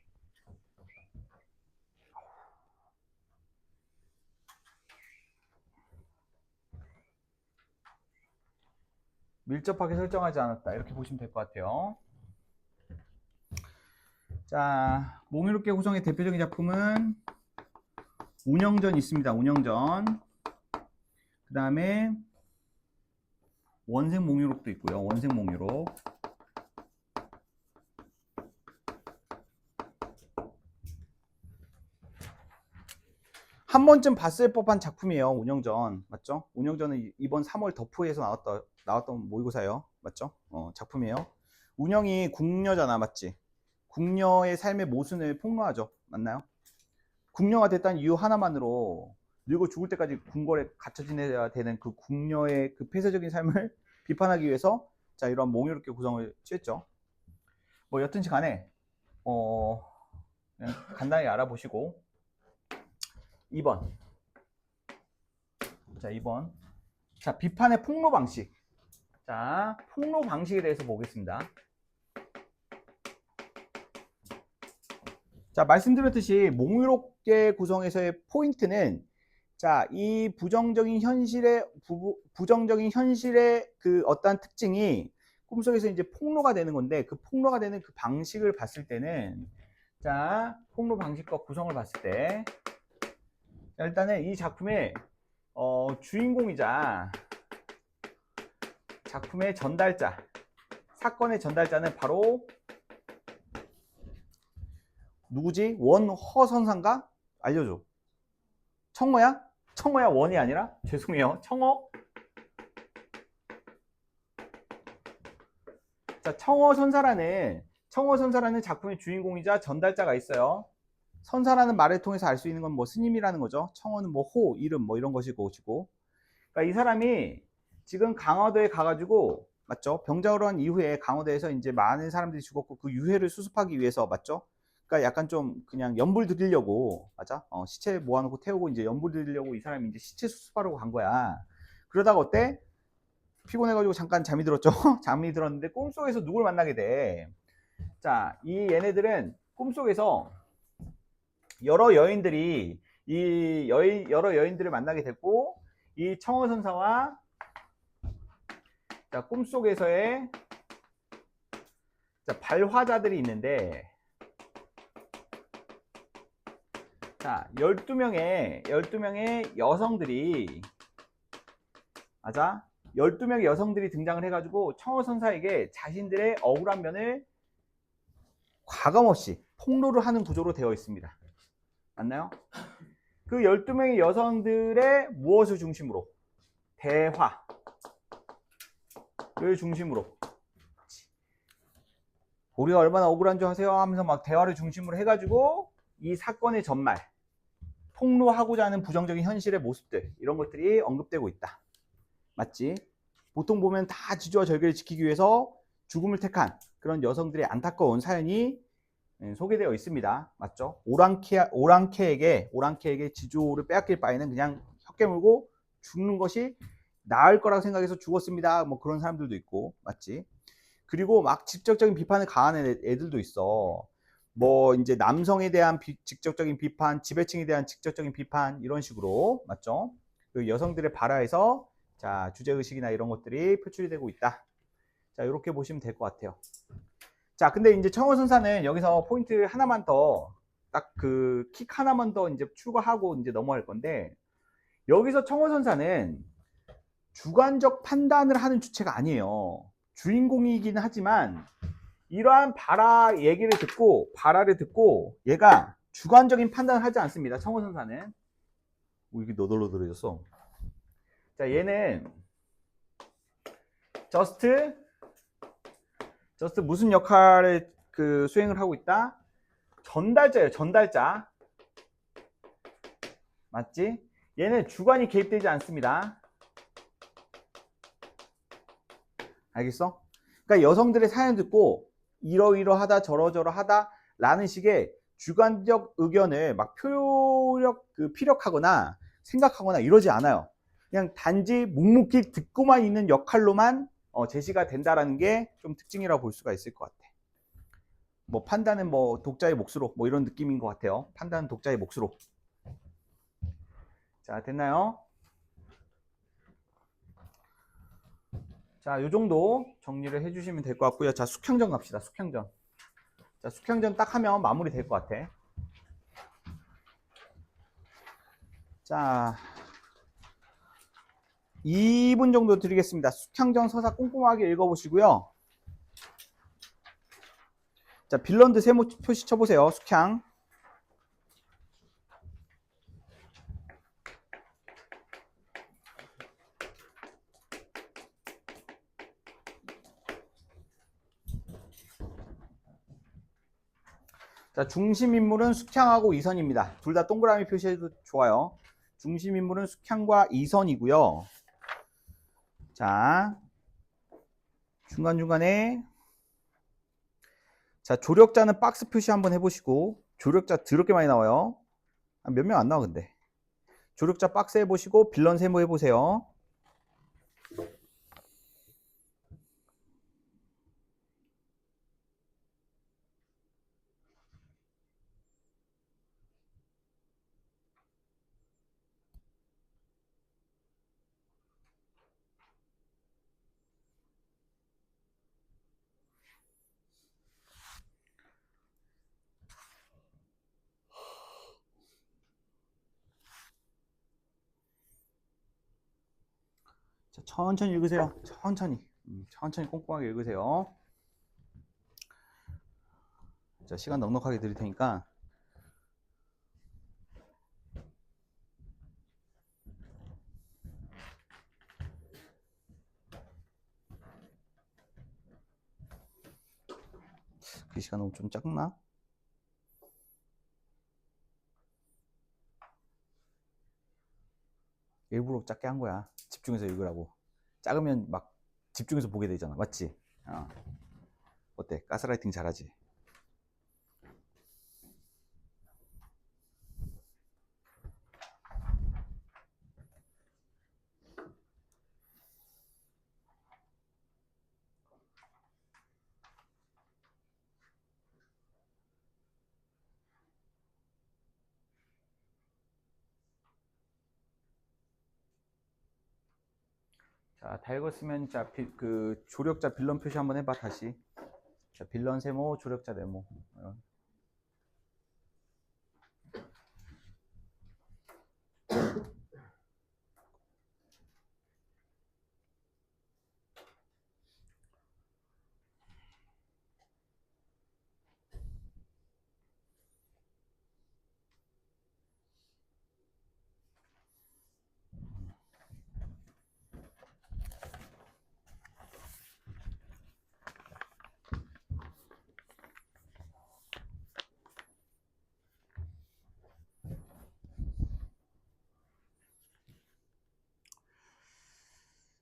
밀접하게 설정하지 않았다. 이렇게 보시면 될 것 같아요. 자, 몽유롭게 구성의 대표적인 작품은 운영전 있습니다. 운영전. 그 다음에 원생 몽유록도 있고요. 원생 몽유록. 한 번쯤 봤을 법한 작품이에요. 운영전. 맞죠? 운영전은 이번 3월 덕후에서 나왔던 모의고사예요. 맞죠? 작품이에요. 운영이 궁녀잖아. 맞지? 궁녀의 삶의 모순을 폭로하죠. 맞나요? 궁녀가 됐다는 이유 하나만으로 늙어 죽을 때까지 궁궐에 갇혀 지내야 되는 그 궁녀의 그 폐쇄적인 삶을 비판하기 위해서 자, 이런 몽유롭게 구성을 취했죠. 뭐 여튼지 간에 그냥 간단히 알아보시고 2번. 자, 2번. 자, 비판의 폭로 방식. 자, 폭로 방식에 대해서 보겠습니다. 자, 말씀드렸듯이 몽유롭게 구성에서의 포인트는 자, 이 부정적인 현실의 그 어떠한 특징이 꿈속에서 이제 폭로가 되는 건데 그 폭로가 되는 그 방식을 봤을 때는 자, 폭로 방식과 구성을 봤을 때 자, 일단은 이 작품의 주인공이자 작품의 전달자 사건의 전달자는 바로 누구지? 원허선사인가? 알려줘. 청어야? 청어야 원이 아니라? 죄송해요. 청어? 자, 청어선사라는 작품의 주인공이자 전달자가 있어요. 선사라는 말을 통해서 알 수 있는 건 뭐 스님이라는 거죠. 청어는 뭐 호, 이름 뭐 이런 것이고. 그러니까 이 사람이 지금 강화도에 가가지고 맞죠? 병자호란 이후에 강화도에서 이제 많은 사람들이 죽었고 그 유해를 수습하기 위해서 맞죠? 그러니까 약간 좀 그냥 연불 드리려고 맞아? 시체 모아놓고 태우고 이제 연불 드리려고 이 사람이 이제 시체 수습하려고 간 거야. 그러다가 어때? 피곤해가지고 잠깐 잠이 들었죠? 잠이 들었는데 꿈속에서 누굴 만나게 돼? 자, 이 얘네들은 꿈속에서 여러 여인들이 여러 여인들을 만나게 됐고 이 청어선사와 자, 꿈속에서의 자, 발화자들이 있는데 자, 12명의 여성들이 맞아? 12명의 여성들이 등장을 해가지고 청어선사에게 자신들의 억울한 면을 과감없이 폭로를 하는 구조로 되어 있습니다. 맞나요? 그 12명의 여성들의 무엇을 중심으로? 대화를 중심으로 우리가 얼마나 억울한 줄 아세요? 하면서 막 대화를 중심으로 해가지고 이 사건의 전말 폭로하고자 하는 부정적인 현실의 모습들 이런 것들이 언급되고 있다. 맞지? 보통 보면 다 지주와 절개를 지키기 위해서 죽음을 택한 그런 여성들의 안타까운 사연이 소개되어 있습니다. 맞죠? 오랑캐에게 지주를 빼앗길 바에는 그냥 혀 깨물고 죽는 것이 나을 거라고 생각해서 죽었습니다. 뭐 그런 사람들도 있고, 맞지? 그리고 막 직접적인 비판을 가하는 애들도 있어. 뭐 이제 남성에 대한 직접적인 비판, 지배층에 대한 직접적인 비판 이런 식으로 맞죠? 그 여성들의 발화에서 자 주제의식이나 이런 것들이 표출이 되고 있다. 자 이렇게 보시면 될 것 같아요. 자 근데 이제 청어선사는 여기서 포인트 하나만 더 딱 그 킥 하나만 더 이제 추가하고 이제 넘어갈 건데 여기서 청어선사는 주관적 판단을 하는 주체가 아니에요. 주인공이긴 하지만 이러한 발화를 듣고 얘가 주관적인 판단을 하지 않습니다. 청어선사는 이게 너덜너덜해졌어. 자 얘는 저스트 무슨 역할을 그 수행을 하고 있다? 전달자예요. 전달자. 맞지? 얘는 주관이 개입되지 않습니다. 알겠어? 그러니까 여성들의 사연 듣고 이러이러하다 저러저러하다 라는 식의 주관적 의견을 막 피력하거나 생각하거나 이러지 않아요. 그냥 단지 묵묵히 듣고만 있는 역할로만 제시가 된다라는 게 좀 특징이라고 볼 수가 있을 것 같아. 뭐 판단은 뭐 독자의 몫으로 뭐 이런 느낌인 것 같아요. 판단은 독자의 몫으로. 자 됐나요? 자, 요 정도 정리를 해주시면 될 것 같고요. 자, 숙향전 갑시다. 숙향전. 자, 숙향전 딱 하면 마무리 될 것 같아. 자, 2분 정도 드리겠습니다. 숙향전 서사 꼼꼼하게 읽어보시고요. 자, 빌런드 세모 표시 쳐보세요. 숙향. 자, 중심 인물은 숙향하고 이선입니다. 둘 다 동그라미 표시해도 좋아요. 중심 인물은 숙향과 이선이고요. 자, 중간중간에 자, 조력자는 박스 표시 한번 해보시고 조력자 더럽게 많이 나와요. 몇 명 안 나와 근데. 조력자 박스 해보시고 빌런 세모 해보세요. 자, 천천히 읽으세요. 천천히 꼼꼼하게 읽으세요. 자, 시간 넉넉하게 드릴 테니까. 그 시간 너무 좀 작나? 일부러 작게 한 거야. 집중해서 읽으라고. 작으면 막 집중해서 보게 되잖아. 맞지? 어때? 가스라이팅 잘하지? 자, 다 읽었으면 자, 그 조력자 빌런 표시 한번 해봐 다시. 자, 빌런 세모, 조력자 네모.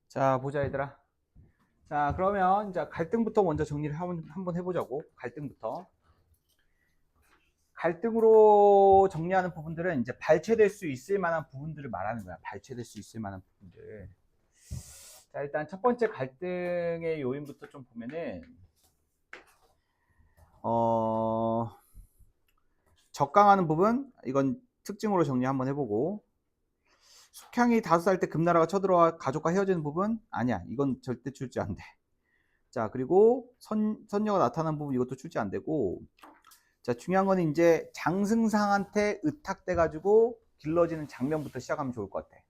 자, 보자 얘들아. 자, 그러면 이제 갈등부터 먼저 정리를 한번 해보자고. 갈등부터. 갈등으로 정리하는 부분들은 이제 발췌될 수 있을 만한 부분들을 말하는 거야. 발췌될 수 있을 만한 부분들. 자, 일단 첫 번째 갈등의 요인부터 좀 보면은, 적강하는 부분, 이건 특징으로 정리 한번 해보고, 숙향이 5살 때 금나라가 쳐들어와 가족과 헤어지는 부분, 아니야. 이건 절대 출제 안 돼. 자, 그리고 선녀가 나타난 부분, 이것도 출제 안 되고, 자, 중요한 거는 이제 장승상한테 의탁돼가지고 길러지는 장면부터 시작하면 좋을 것 같아.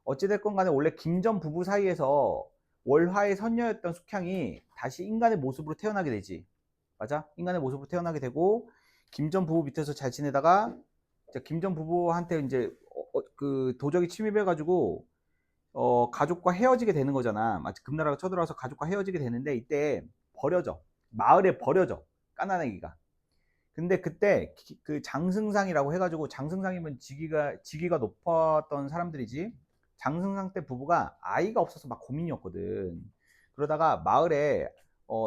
어찌됐건 간에 원래 김전 부부 사이에서 월화의 선녀였던 숙향이 다시 인간의 모습으로 태어나게 되지. 맞아? 인간의 모습으로 태어나게 되고, 김전 부부 밑에서 잘 지내다가, 김전 부부한테 이제 그 도적이 침입해가지고, 가족과 헤어지게 되는 거잖아. 마치 금나라가 쳐들어와서 가족과 헤어지게 되는데, 이때 버려져. 마을에 버려져. 까나내기가. 근데 그때 그 장승상이라고 해가지고, 장승상이면 직위가 높았던 사람들이지. 장승상 때 부부가 아이가 없어서 막 고민이었거든. 그러다가 마을에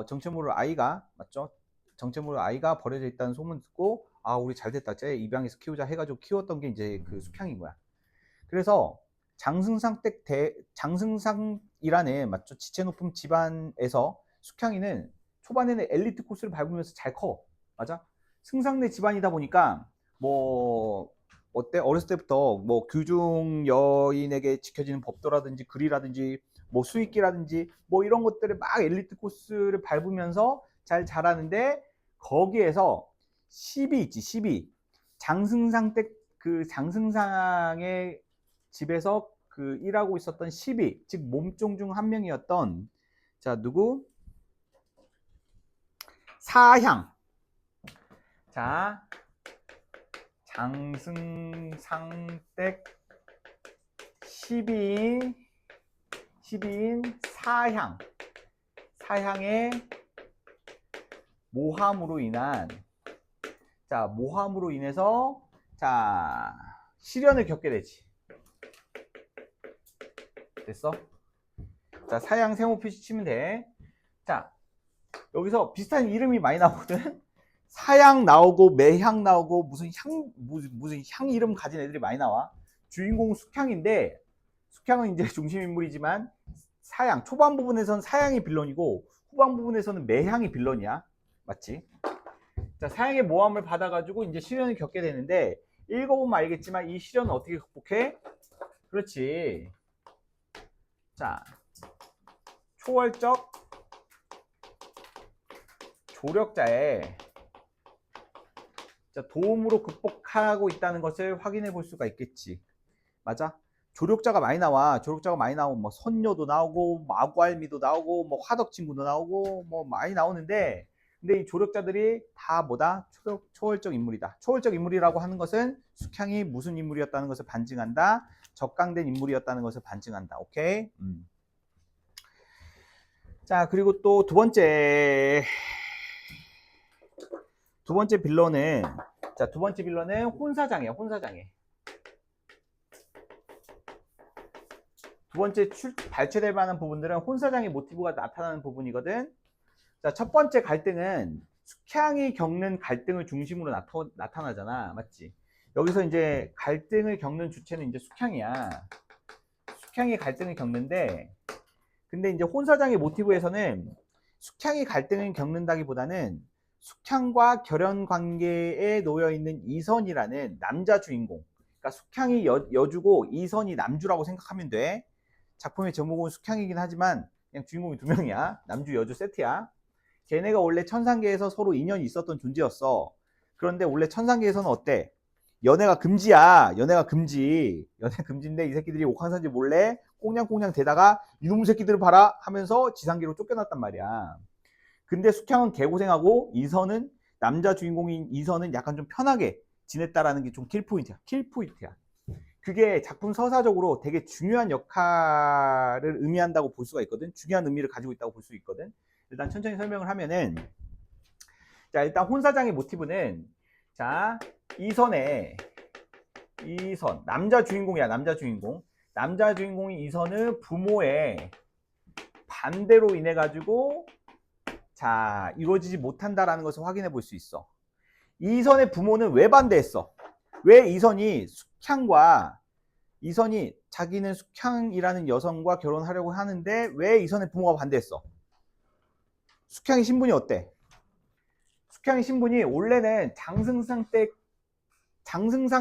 정체모를 아이가, 맞죠? 정체모를 아이가 버려져 있다는 소문 듣고, 아, 우리 잘 됐다, 쟤 입양해서 키우자 해가지고 키웠던 게 이제 그 숙향인 거야. 그래서 장승상이라는, 맞죠? 지체 높은 집안에서 숙향이는 초반에는 엘리트 코스를 밟으면서 잘 커. 맞아? 승상내 집안이다 보니까, 뭐 어때? 어렸을 때부터 뭐 귀중 여인에게 지켜지는 법도라든지 글이라든지 뭐 수익기라든지 뭐 이런 것들을 막 엘리트 코스를 밟으면서 잘 자라는데, 거기에서 시비 있지, 시비. 장승상 때 그 장승상의 집에서 그 일하고 있었던 시비, 즉 몸종 중 한 명이었던, 자, 누구? 사향. 자, 장승상댁 12인 사향. 사향의 모함으로 인한, 자, 모함으로 인해서, 자, 시련을 겪게 되지. 됐어? 자, 사향 세모 표시 치면 돼. 자, 여기서 비슷한 이름이 많이 나오거든. 사향 나오고 매향 나오고 무슨 향 이름 가진 애들이 많이 나와. 주인공 숙향인데, 숙향은 이제 중심 인물이지만 사향 초반 부분에서는 사향이 빌런이고 후반 부분에서는 매향이 빌런이야. 맞지? 자, 사향의 모함을 받아가지고 이제 시련을 겪게 되는데, 읽어보면 알겠지만 이 시련은 어떻게 극복해? 그렇지. 자, 초월적 조력자의 도움으로 극복하고 있다는 것을 확인해 볼 수가 있겠지. 맞아? 조력자가 많이 나와. 조력자가 많이 나오고 뭐 선녀도 나오고 뭐 아구알미도 나오고 뭐 화덕친구도 나오고 뭐 많이 나오는데, 근데 이 조력자들이 다 뭐다? 초월적 인물이다. 초월적 인물이라고 하는 것은 숙향이 무슨 인물이었다는 것을 반증한다. 적강된 인물이었다는 것을 반증한다. 오케이? 자, 그리고 또 두 번째 빌런은, 자, 두 번째 빌런은 혼사장이에요. 혼사장애. 두 번째 발췌될 만한 부분들은 혼사장의 모티브가 나타나는 부분이거든. 자, 첫 번째 갈등은 숙향이 겪는 갈등을 중심으로 나타나잖아. 맞지? 여기서 이제 갈등을 겪는 주체는 이제 숙향이야. 숙향이 갈등을 겪는데, 근데 이제 혼사장의 모티브에서는 숙향이 갈등을 겪는다기보다는 숙향과 결연 관계에 놓여 있는 이선이라는 남자 주인공. 그러니까 숙향이 여주고 이선이 남주라고 생각하면 돼. 작품의 제목은 숙향이긴 하지만 그냥 주인공이 두 명이야. 남주 여주 세트야. 걔네가 원래 천상계에서 서로 인연이 있었던 존재였어. 그런데 원래 천상계에서는 어때? 연애가 금지야. 연애가 금지. 연애 금지인데 이 새끼들이 옥황산지 몰래 꽁냥꽁냥 대다가 이놈 새끼들을 봐라 하면서 지상계로 쫓겨났단 말이야. 근데 숙향은 개고생하고 이선은, 남자 주인공인 이선은 약간 좀 편하게 지냈다라는 게 좀 킬포인트야. 킬포인트야. 그게 작품 서사적으로 되게 중요한 역할을 의미한다고 볼 수가 있거든. 중요한 의미를 가지고 있다고 볼 수 있거든. 일단 천천히 설명을 하면은, 자, 일단 혼사장의 모티브는, 자, 이선, 남자 주인공이야. 남자 주인공. 남자 주인공인 이선은 부모의 반대로 인해 가지고, 자, 이루어지지 못한다라는 것을 확인해 볼 수 있어. 이선의 부모는 왜 반대했어? 왜 이선이 자기는 숙향이라는 여성과 결혼하려고 하는데 왜 이선의 부모가 반대했어? 숙향의 신분이 어때? 숙향의 신분이 원래는 장승상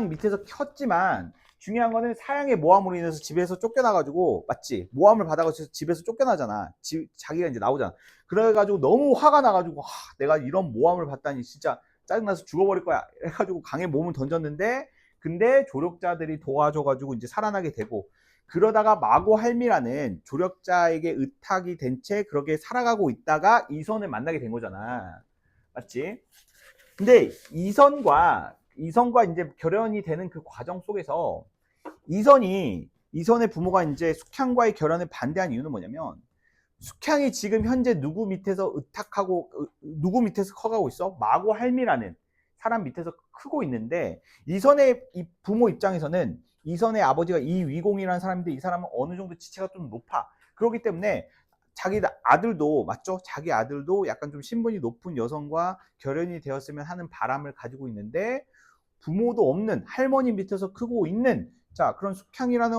밑에서 켰지만, 중요한 거는 사양의 모함으로 인해서 집에서 쫓겨나가지고, 맞지? 모함을 받아가지고 집에서 쫓겨나잖아. 자기가 이제 나오잖아. 그래가지고 너무 화가 나가지고, 내가 이런 모함을 받다니 진짜 짜증나서 죽어버릴 거야. 해가지고 강에 몸을 던졌는데, 근데 조력자들이 도와줘가지고 이제 살아나게 되고, 그러다가 마고할미라는 조력자에게 의탁이 된 채 그렇게 살아가고 있다가 이선을 만나게 된 거잖아. 맞지? 근데 이선과 이제 결연이 되는 그 과정 속에서 이선의 부모가 이제 숙향과의 결연을 반대한 이유는 뭐냐면, 숙향이 지금 현재 누구 밑에서 누구 밑에서 커가고 있어? 마고할미라는 사람 밑에서 크고 있는데, 이선의 부모 입장에서는 이선의 아버지가 이위공이라는 사람인데 이 사람은 어느 정도 지체가 좀 높아. 그렇기 때문에 자기 아들도, 맞죠? 자기 아들도 약간 좀 신분이 높은 여성과 결연이 되었으면 하는 바람을 가지고 있는데, 부모도 없는 할머니 밑에서 크고 있는, 자, 그런 숙향이라는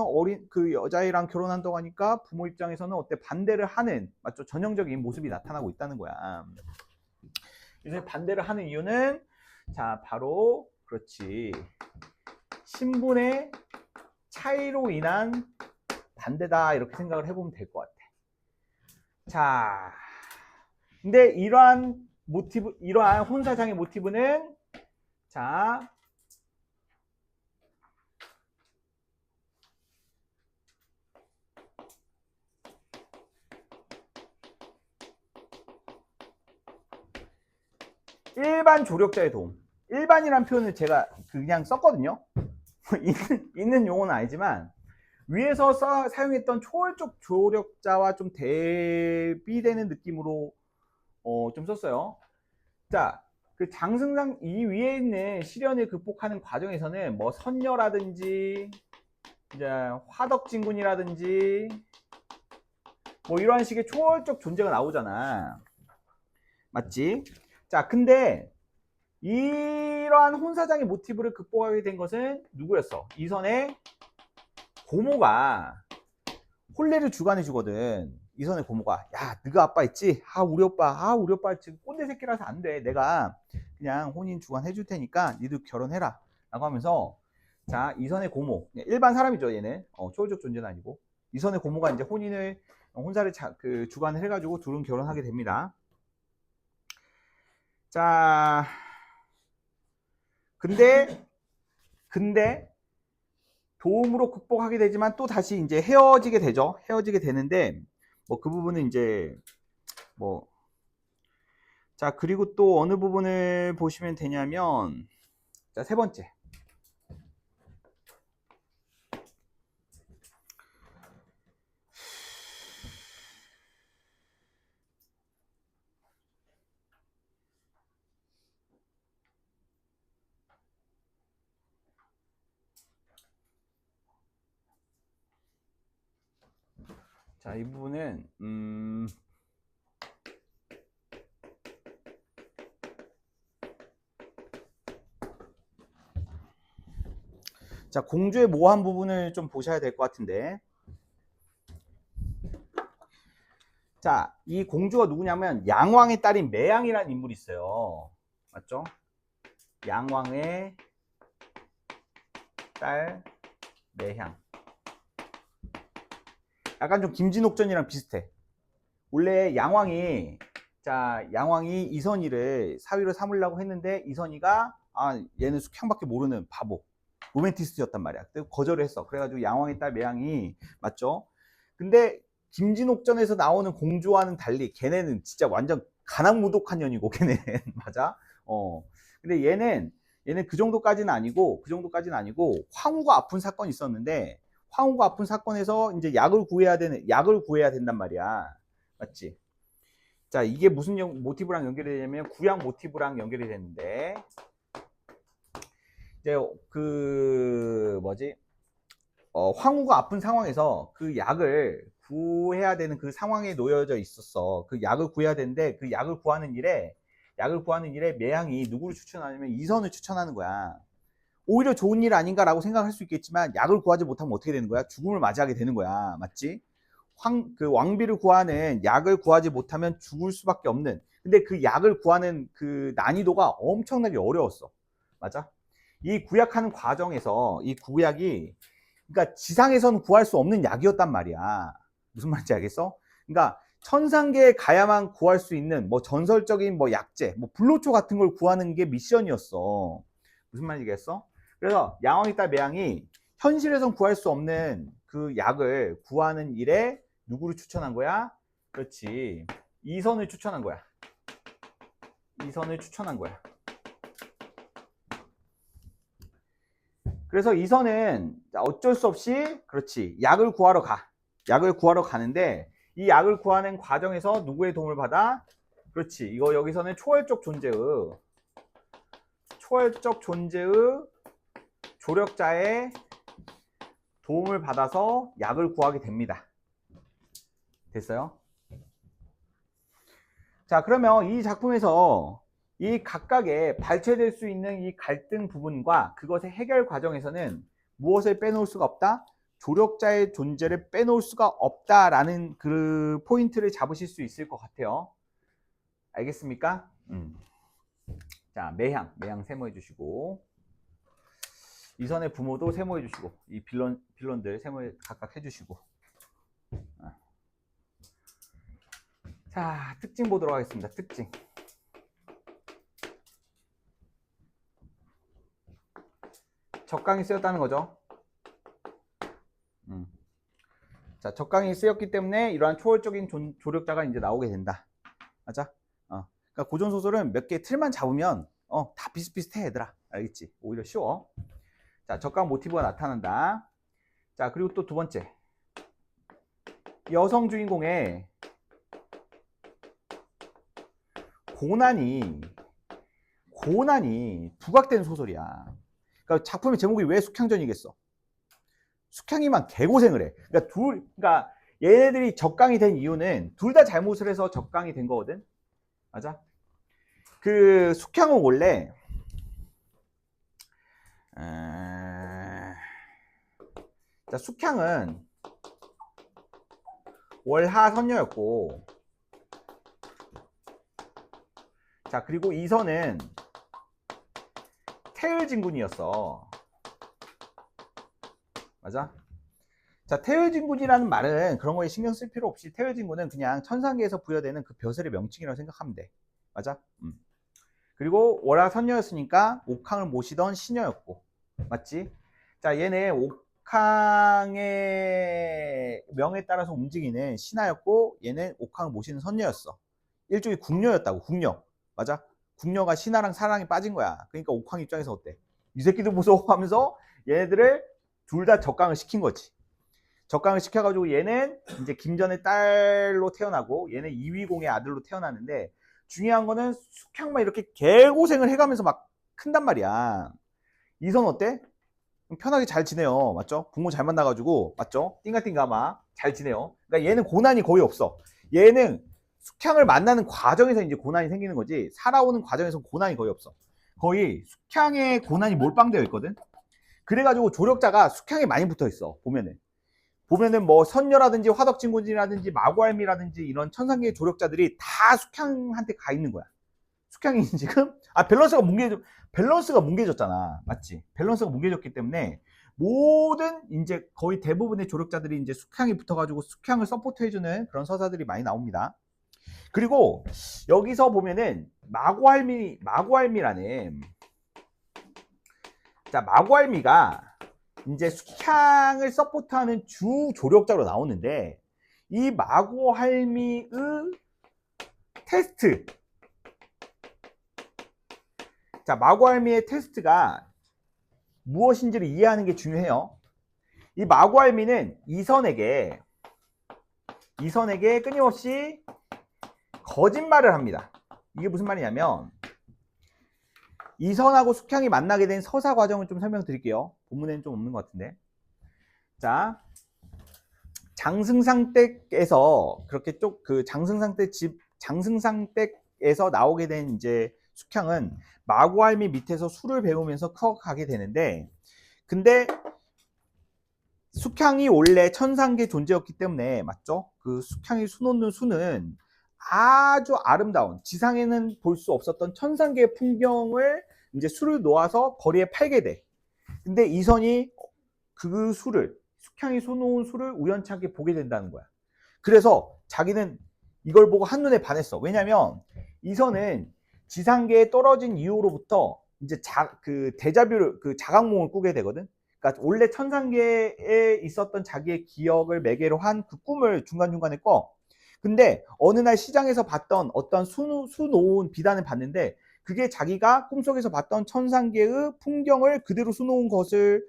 그 여자애랑 결혼한다고 하니까 부모 입장에서는 어때? 반대를 하는, 맞죠? 전형적인 모습이 나타나고 있다는 거야. 그래서 반대를 하는 이유는, 자, 바로 그렇지, 신분의 차이로 인한 반대다, 이렇게 생각을 해보면 될 것 같아. 자, 근데 이러한 혼사장의 모티브는, 자, 일반 조력자의 도움. 일반이란 표현을 제가 그냥 썼거든요. 있는 용어는 아니지만, 위에서 사용했던 초월적 조력자와 좀 대비되는 느낌으로 좀 썼어요. 자, 그 장승상 이 위에 있는 시련을 극복하는 과정에서는 뭐 선녀라든지 이제 화덕진군이라든지 뭐 이러한 식의 초월적 존재가 나오잖아. 맞지? 자, 근데 이러한 혼사장의 모티브를 극복하게 된 것은 누구였어? 이선의 고모가 혼례를 주관해 주거든. 이선의 고모가, 야, 너가 아빠 있지? 우리 오빠 지금 꼰대 새끼라서 안 돼. 내가 그냥 혼인 주관해 줄 테니까 니도 결혼해라 라고 하면서, 자, 이선의 고모, 일반 사람이죠. 얘는 초월적 존재는 아니고, 이선의 고모가 이제 혼사를 주관을 해가지고 둘은 결혼하게 됩니다. 자, 근데 도움으로 극복하게 되지만 또 다시 이제 헤어지게 되죠. 헤어지게 되는데, 뭐 그 부분은 이제 뭐 자, 그리고 또 어느 부분을 보시면 되냐면, 자, 세 번째. 자, 이 부분은 자, 공주의 모호한 부분을 좀 보셔야 될 것 같은데, 자, 이 공주가 누구냐면 양왕의 딸인 매양이라는 인물이 있어요. 맞죠? 양왕의 딸 매향. 약간 좀 김진옥전이랑 비슷해. 원래 양왕이 이선희를 사위로 삼으려고 했는데, 이선희가 얘는 숙향밖에 모르는 바보, 로맨티스트였단 말이야. 그때 거절을 했어. 그래가지고 양왕의 딸 매향이, 맞죠? 근데 김진옥전에서 나오는 공주와는 달리 걔네는 진짜 완전 가난무독한 년이고, 걔네는 맞아. 근데 얘는 그 정도까지는 아니고 황후가 아픈 사건이 있었는데, 황후가 아픈 사건에서 이제 약을 구해야 된단 말이야. 맞지? 자, 이게 무슨 모티브랑 연결이 되냐면 구약 모티브랑 연결이 되는데, 이제 황후가 아픈 상황에서 그 약을 구해야 되는 그 상황에 놓여져 있었어. 그 약을 구해야 되는데, 그 약을 구하는 일에 매향이 누구를 추천하냐면 이선을 추천하는 거야. 오히려 좋은 일 아닌가라고 생각할 수 있겠지만, 약을 구하지 못하면 어떻게 되는 거야? 죽음을 맞이하게 되는 거야. 맞지? 그 왕비를 구하는 약을 구하지 못하면 죽을 수밖에 없는. 근데 그 약을 구하는 그 난이도가 엄청나게 어려웠어. 맞아? 이 구약이, 그러니까 지상에서는 구할 수 없는 약이었단 말이야. 무슨 말인지 알겠어? 그러니까 천상계에 가야만 구할 수 있는 뭐 전설적인 뭐 약재, 뭐 불로초 같은 걸 구하는 게 미션이었어. 무슨 말인지 알겠어? 그래서 양왕이 딸 매양이 현실에선 구할 수 없는 그 약을 구하는 일에 누구를 추천한 거야? 그렇지. 이선을 추천한 거야. 이선을 추천한 거야. 그래서 이선은 어쩔 수 없이, 그렇지, 약을 구하러 가. 약을 구하러 가는데, 이 약을 구하는 과정에서 누구의 도움을 받아? 그렇지. 이거 여기서는 초월적 존재의 조력자의 도움을 받아서 약을 구하게 됩니다. 됐어요? 자, 그러면 이 작품에서 이 각각의 발췌될 수 있는 이 갈등 부분과 그것의 해결 과정에서는 무엇을 빼놓을 수가 없다? 조력자의 존재를 빼놓을 수가 없다라는 그 포인트를 잡으실 수 있을 것 같아요. 알겠습니까? 자, 매향 세모해 주시고, 이선의 부모도 세모해 주시고, 이 빌런들 세모 각각 해 주시고. 자, 특징 보도록 하겠습니다. 특징. 적강이 쓰였다는 거죠. 자, 적강이 쓰였기 때문에 이러한 초월적인 조력자가 이제 나오게 된다. 맞아? 그러니까 고전 소설은 몇 개 틀만 잡으면 다 비슷비슷해, 얘들아. 알겠지? 오히려 쉬워. 자, 적강 모티브가 나타난다. 자, 그리고 또 두 번째. 여성 주인공의 고난이 부각된 소설이야. 그러니까 작품의 제목이 왜 숙향전이겠어? 숙향이만 개고생을 해. 그러니까 얘네들이 적강이 된 이유는 둘 다 잘못을 해서 적강이 된 거거든. 맞아? 그 숙향은 원래 자, 숙향은 월하 선녀였고, 자, 그리고 이선은 태을진군이었어. 맞아? 자, 태을진군이라는 말은 그런 거에 신경 쓸 필요 없이 태을진군은 그냥 천상계에서 부여되는 그 벼슬의 명칭이라고 생각하면 돼. 맞아? 그리고 월하 선녀였으니까 옥황을 모시던 시녀였고, 맞지? 자, 얘네 옥황의 명에 따라서 움직이는 신하였고, 얘는 옥황을 모시는 선녀였어. 일종의 궁녀였다고, 궁녀. 맞아? 궁녀가 신하랑 사랑에 빠진 거야. 그러니까 옥황 입장에서 어때? 이 새끼들 무서워 하면서 얘네들을 둘 다 적강을 시킨 거지. 적강을 시켜가지고 얘는 이제 김전의 딸로 태어나고 얘는 이위공의 아들로 태어나는데, 중요한 거는 숙향만 이렇게 개고생을 해가면서 막 큰단 말이야. 이선 어때? 편하게 잘 지내요. 맞죠? 부모 잘 만나가지고, 맞죠? 띵가띵가마 잘 지내요. 그러니까 얘는 고난이 거의 없어. 얘는 숙향을 만나는 과정에서 이제 고난이 생기는 거지, 살아오는 과정에서 고난이 거의 없어. 거의 숙향에 고난이 몰빵되어 있거든. 그래가지고 조력자가 숙향에 많이 붙어 있어. 보면은 뭐 선녀라든지 화덕진군이라든지 마구알미라든지 이런 천상계의 조력자들이 다 숙향한테 가 있는 거야. 숙향이 지금 밸런스가 뭉개졌잖아. 맞지? 밸런스가 뭉개졌기 때문에 모든 이제 거의 대부분의 조력자들이 이제 숙향이 붙어가지고 숙향을 서포트해주는 그런 서사들이 많이 나옵니다. 그리고 여기서 보면은 마구알미라는, 자, 마구알미가 이제 숙향을 서포트하는 주 조력자로 나오는데, 이 마구알미의 테스트, 자, 마구알미의 테스트가 무엇인지를 이해하는 게 중요해요. 이 마구알미는 이선에게 끊임없이 거짓말을 합니다. 이게 무슨 말이냐면, 이선하고 숙향이 만나게 된 서사 과정을 좀 설명드릴게요. 본문에는 좀 없는 것 같은데. 자, 장승상댁에서 그렇게 장승상댁에서 나오게 된 이제 숙향은 마구알미 밑에서 술을 배우면서 커가게 되는데, 근데 숙향이 원래 천상계 존재였기 때문에, 맞죠? 그 숙향이 수놓는 수는 아주 아름다운, 지상에는 볼 수 없었던 천상계의 풍경을 이제 술을 놓아서 거리에 팔게 돼. 근데 이선이 그 숙향이 수놓은 술을 우연찮게 보게 된다는 거야. 그래서 자기는 이걸 보고 한눈에 반했어. 왜냐면 이선은 지상계에 떨어진 이후로부터 이제 자각몽을 꾸게 되거든. 그러니까 원래 천상계에 있었던 자기의 기억을 매개로 한 그 꿈을 중간중간에 꿔. 근데 어느 날 시장에서 봤던 어떤 수놓은 비단을 봤는데, 그게 자기가 꿈속에서 봤던 천상계의 풍경을 그대로 수놓은 것이라는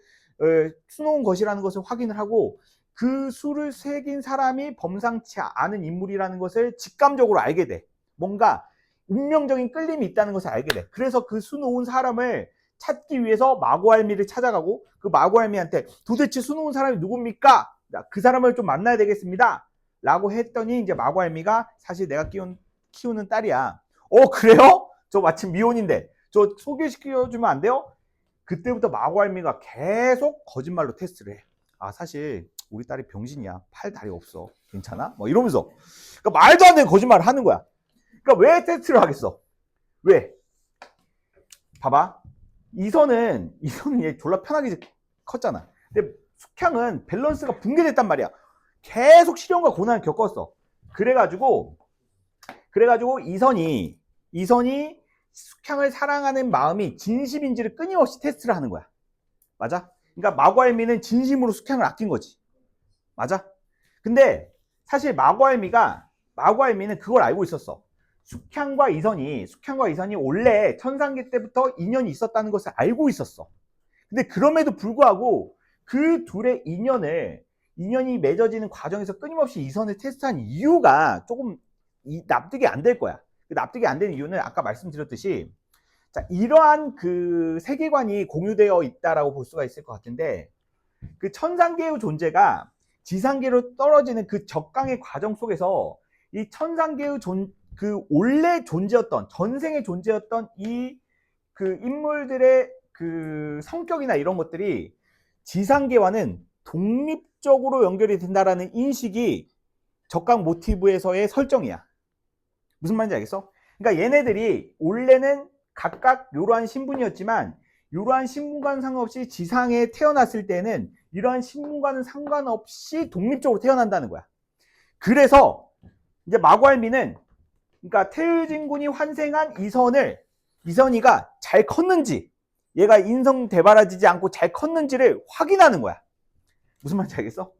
것을 확인을 하고, 그 수를 새긴 사람이 범상치 않은 인물이라는 것을 직감적으로 알게 돼. 뭔가 운명적인 끌림이 있다는 것을 알게 돼. 그래서 그 수놓은 사람을 찾기 위해서 마구알미를 찾아가고, 그 마구알미한테 도대체 수놓은 사람이 누굽니까? 그 사람을 좀 만나야 되겠습니다 라고 했더니, 이제 마구알미가 사실 내가 키우는 딸이야. 그래요? 저 마침 미혼인데 저 소개시켜주면 안 돼요? 그때부터 마구알미가 계속 거짓말로 테스트를 해. 사실 우리 딸이 병신이야. 팔 다리 없어. 괜찮아? 뭐 이러면서, 그러니까 말도 안 되는 거짓말을 하는 거야. 그러니까 왜 테스트를 하겠어? 왜? 봐봐. 이선은 얘 졸라 편하게 컸잖아. 근데 숙향은 밸런스가 붕괴됐단 말이야. 계속 시련과 고난을 겪었어. 그래가지고 이선이 숙향을 사랑하는 마음이 진심인지를 끊임없이 테스트를 하는 거야. 맞아? 그러니까 마구알미는 진심으로 숙향을 아낀 거지. 맞아? 근데 사실 마구알미는 그걸 알고 있었어. 숙향과 이선이 원래 천상계 때부터 인연이 있었다는 것을 알고 있었어. 근데 그럼에도 불구하고 그 둘의 인연이 맺어지는 과정에서 끊임없이 이선을 테스트한 이유가 조금 납득이 안 될 거야. 납득이 안 되는 이유는 아까 말씀드렸듯이, 자, 이러한 그 세계관이 공유되어 있다라고 볼 수가 있을 것 같은데, 그 천상계의 존재가 지상계로 떨어지는 그 적강의 과정 속에서 이 천상계의 그 원래 존재였던, 전생에 존재였던 이 그 인물들의 그 성격이나 이런 것들이 지상계와는 독립적으로 연결이 된다라는 인식이 적강 모티브에서의 설정이야. 무슨 말인지 알겠어? 그러니까 얘네들이 원래는 각각 이러한 신분이었지만, 이러한 신분과는 상관없이 지상에 태어났을 때는 이러한 신분과는 상관없이 독립적으로 태어난다는 거야. 그래서 이제 마구알미는, 그러니까 태의진군이 환생한 이선이가 잘 컸는지, 얘가 인성 대바라지지 않고 잘 컸는지를 확인하는 거야. 무슨 말인지 알겠어?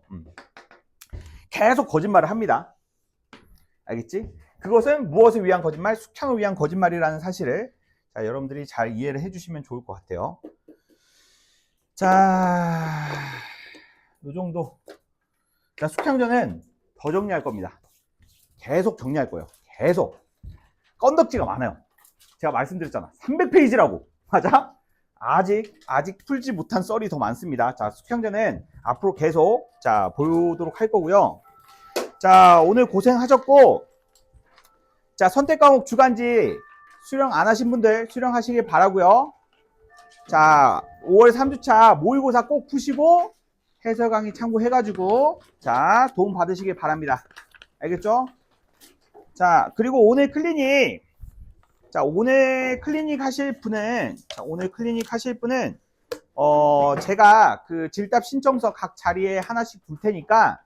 계속 거짓말을 합니다. 알겠지? 그것은 무엇을 위한 거짓말? 숙향을 위한 거짓말이라는 사실을 자, 여러분들이 잘 이해를 해주시면 좋을 것 같아요. 자, 이 정도. 자, 숙향전은 더 정리할 겁니다. 계속 정리할 거예요. 계속. 건덕지가 많아요. 제가 말씀드렸잖아. 300페이지라고. 맞아? 아직 풀지 못한 썰이 더 많습니다. 자, 숙향전은 앞으로 계속 자, 보도록 할 거고요. 자, 오늘 고생하셨고, 자, 선택 과목 주간지 수령 안 하신 분들 수령하시길 바라고요. 자, 5월 3주차 모의고사 꼭 푸시고 해설 강의 참고해가지고 자, 도움 받으시길 바랍니다. 알겠죠? 자, 그리고 오늘 클리닉 하실 분은 제가 그 질답 신청서 각 자리에 하나씩 둘 테니까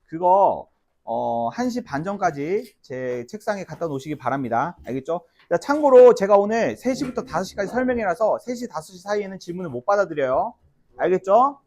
그거 1시 반 전까지 제 책상에 갖다 놓으시기 바랍니다. 알겠죠? 자, 참고로 제가 오늘 3시부터 5시까지 설명이라서 3시, 5시 사이에는 질문을 못 받아드려요. 알겠죠?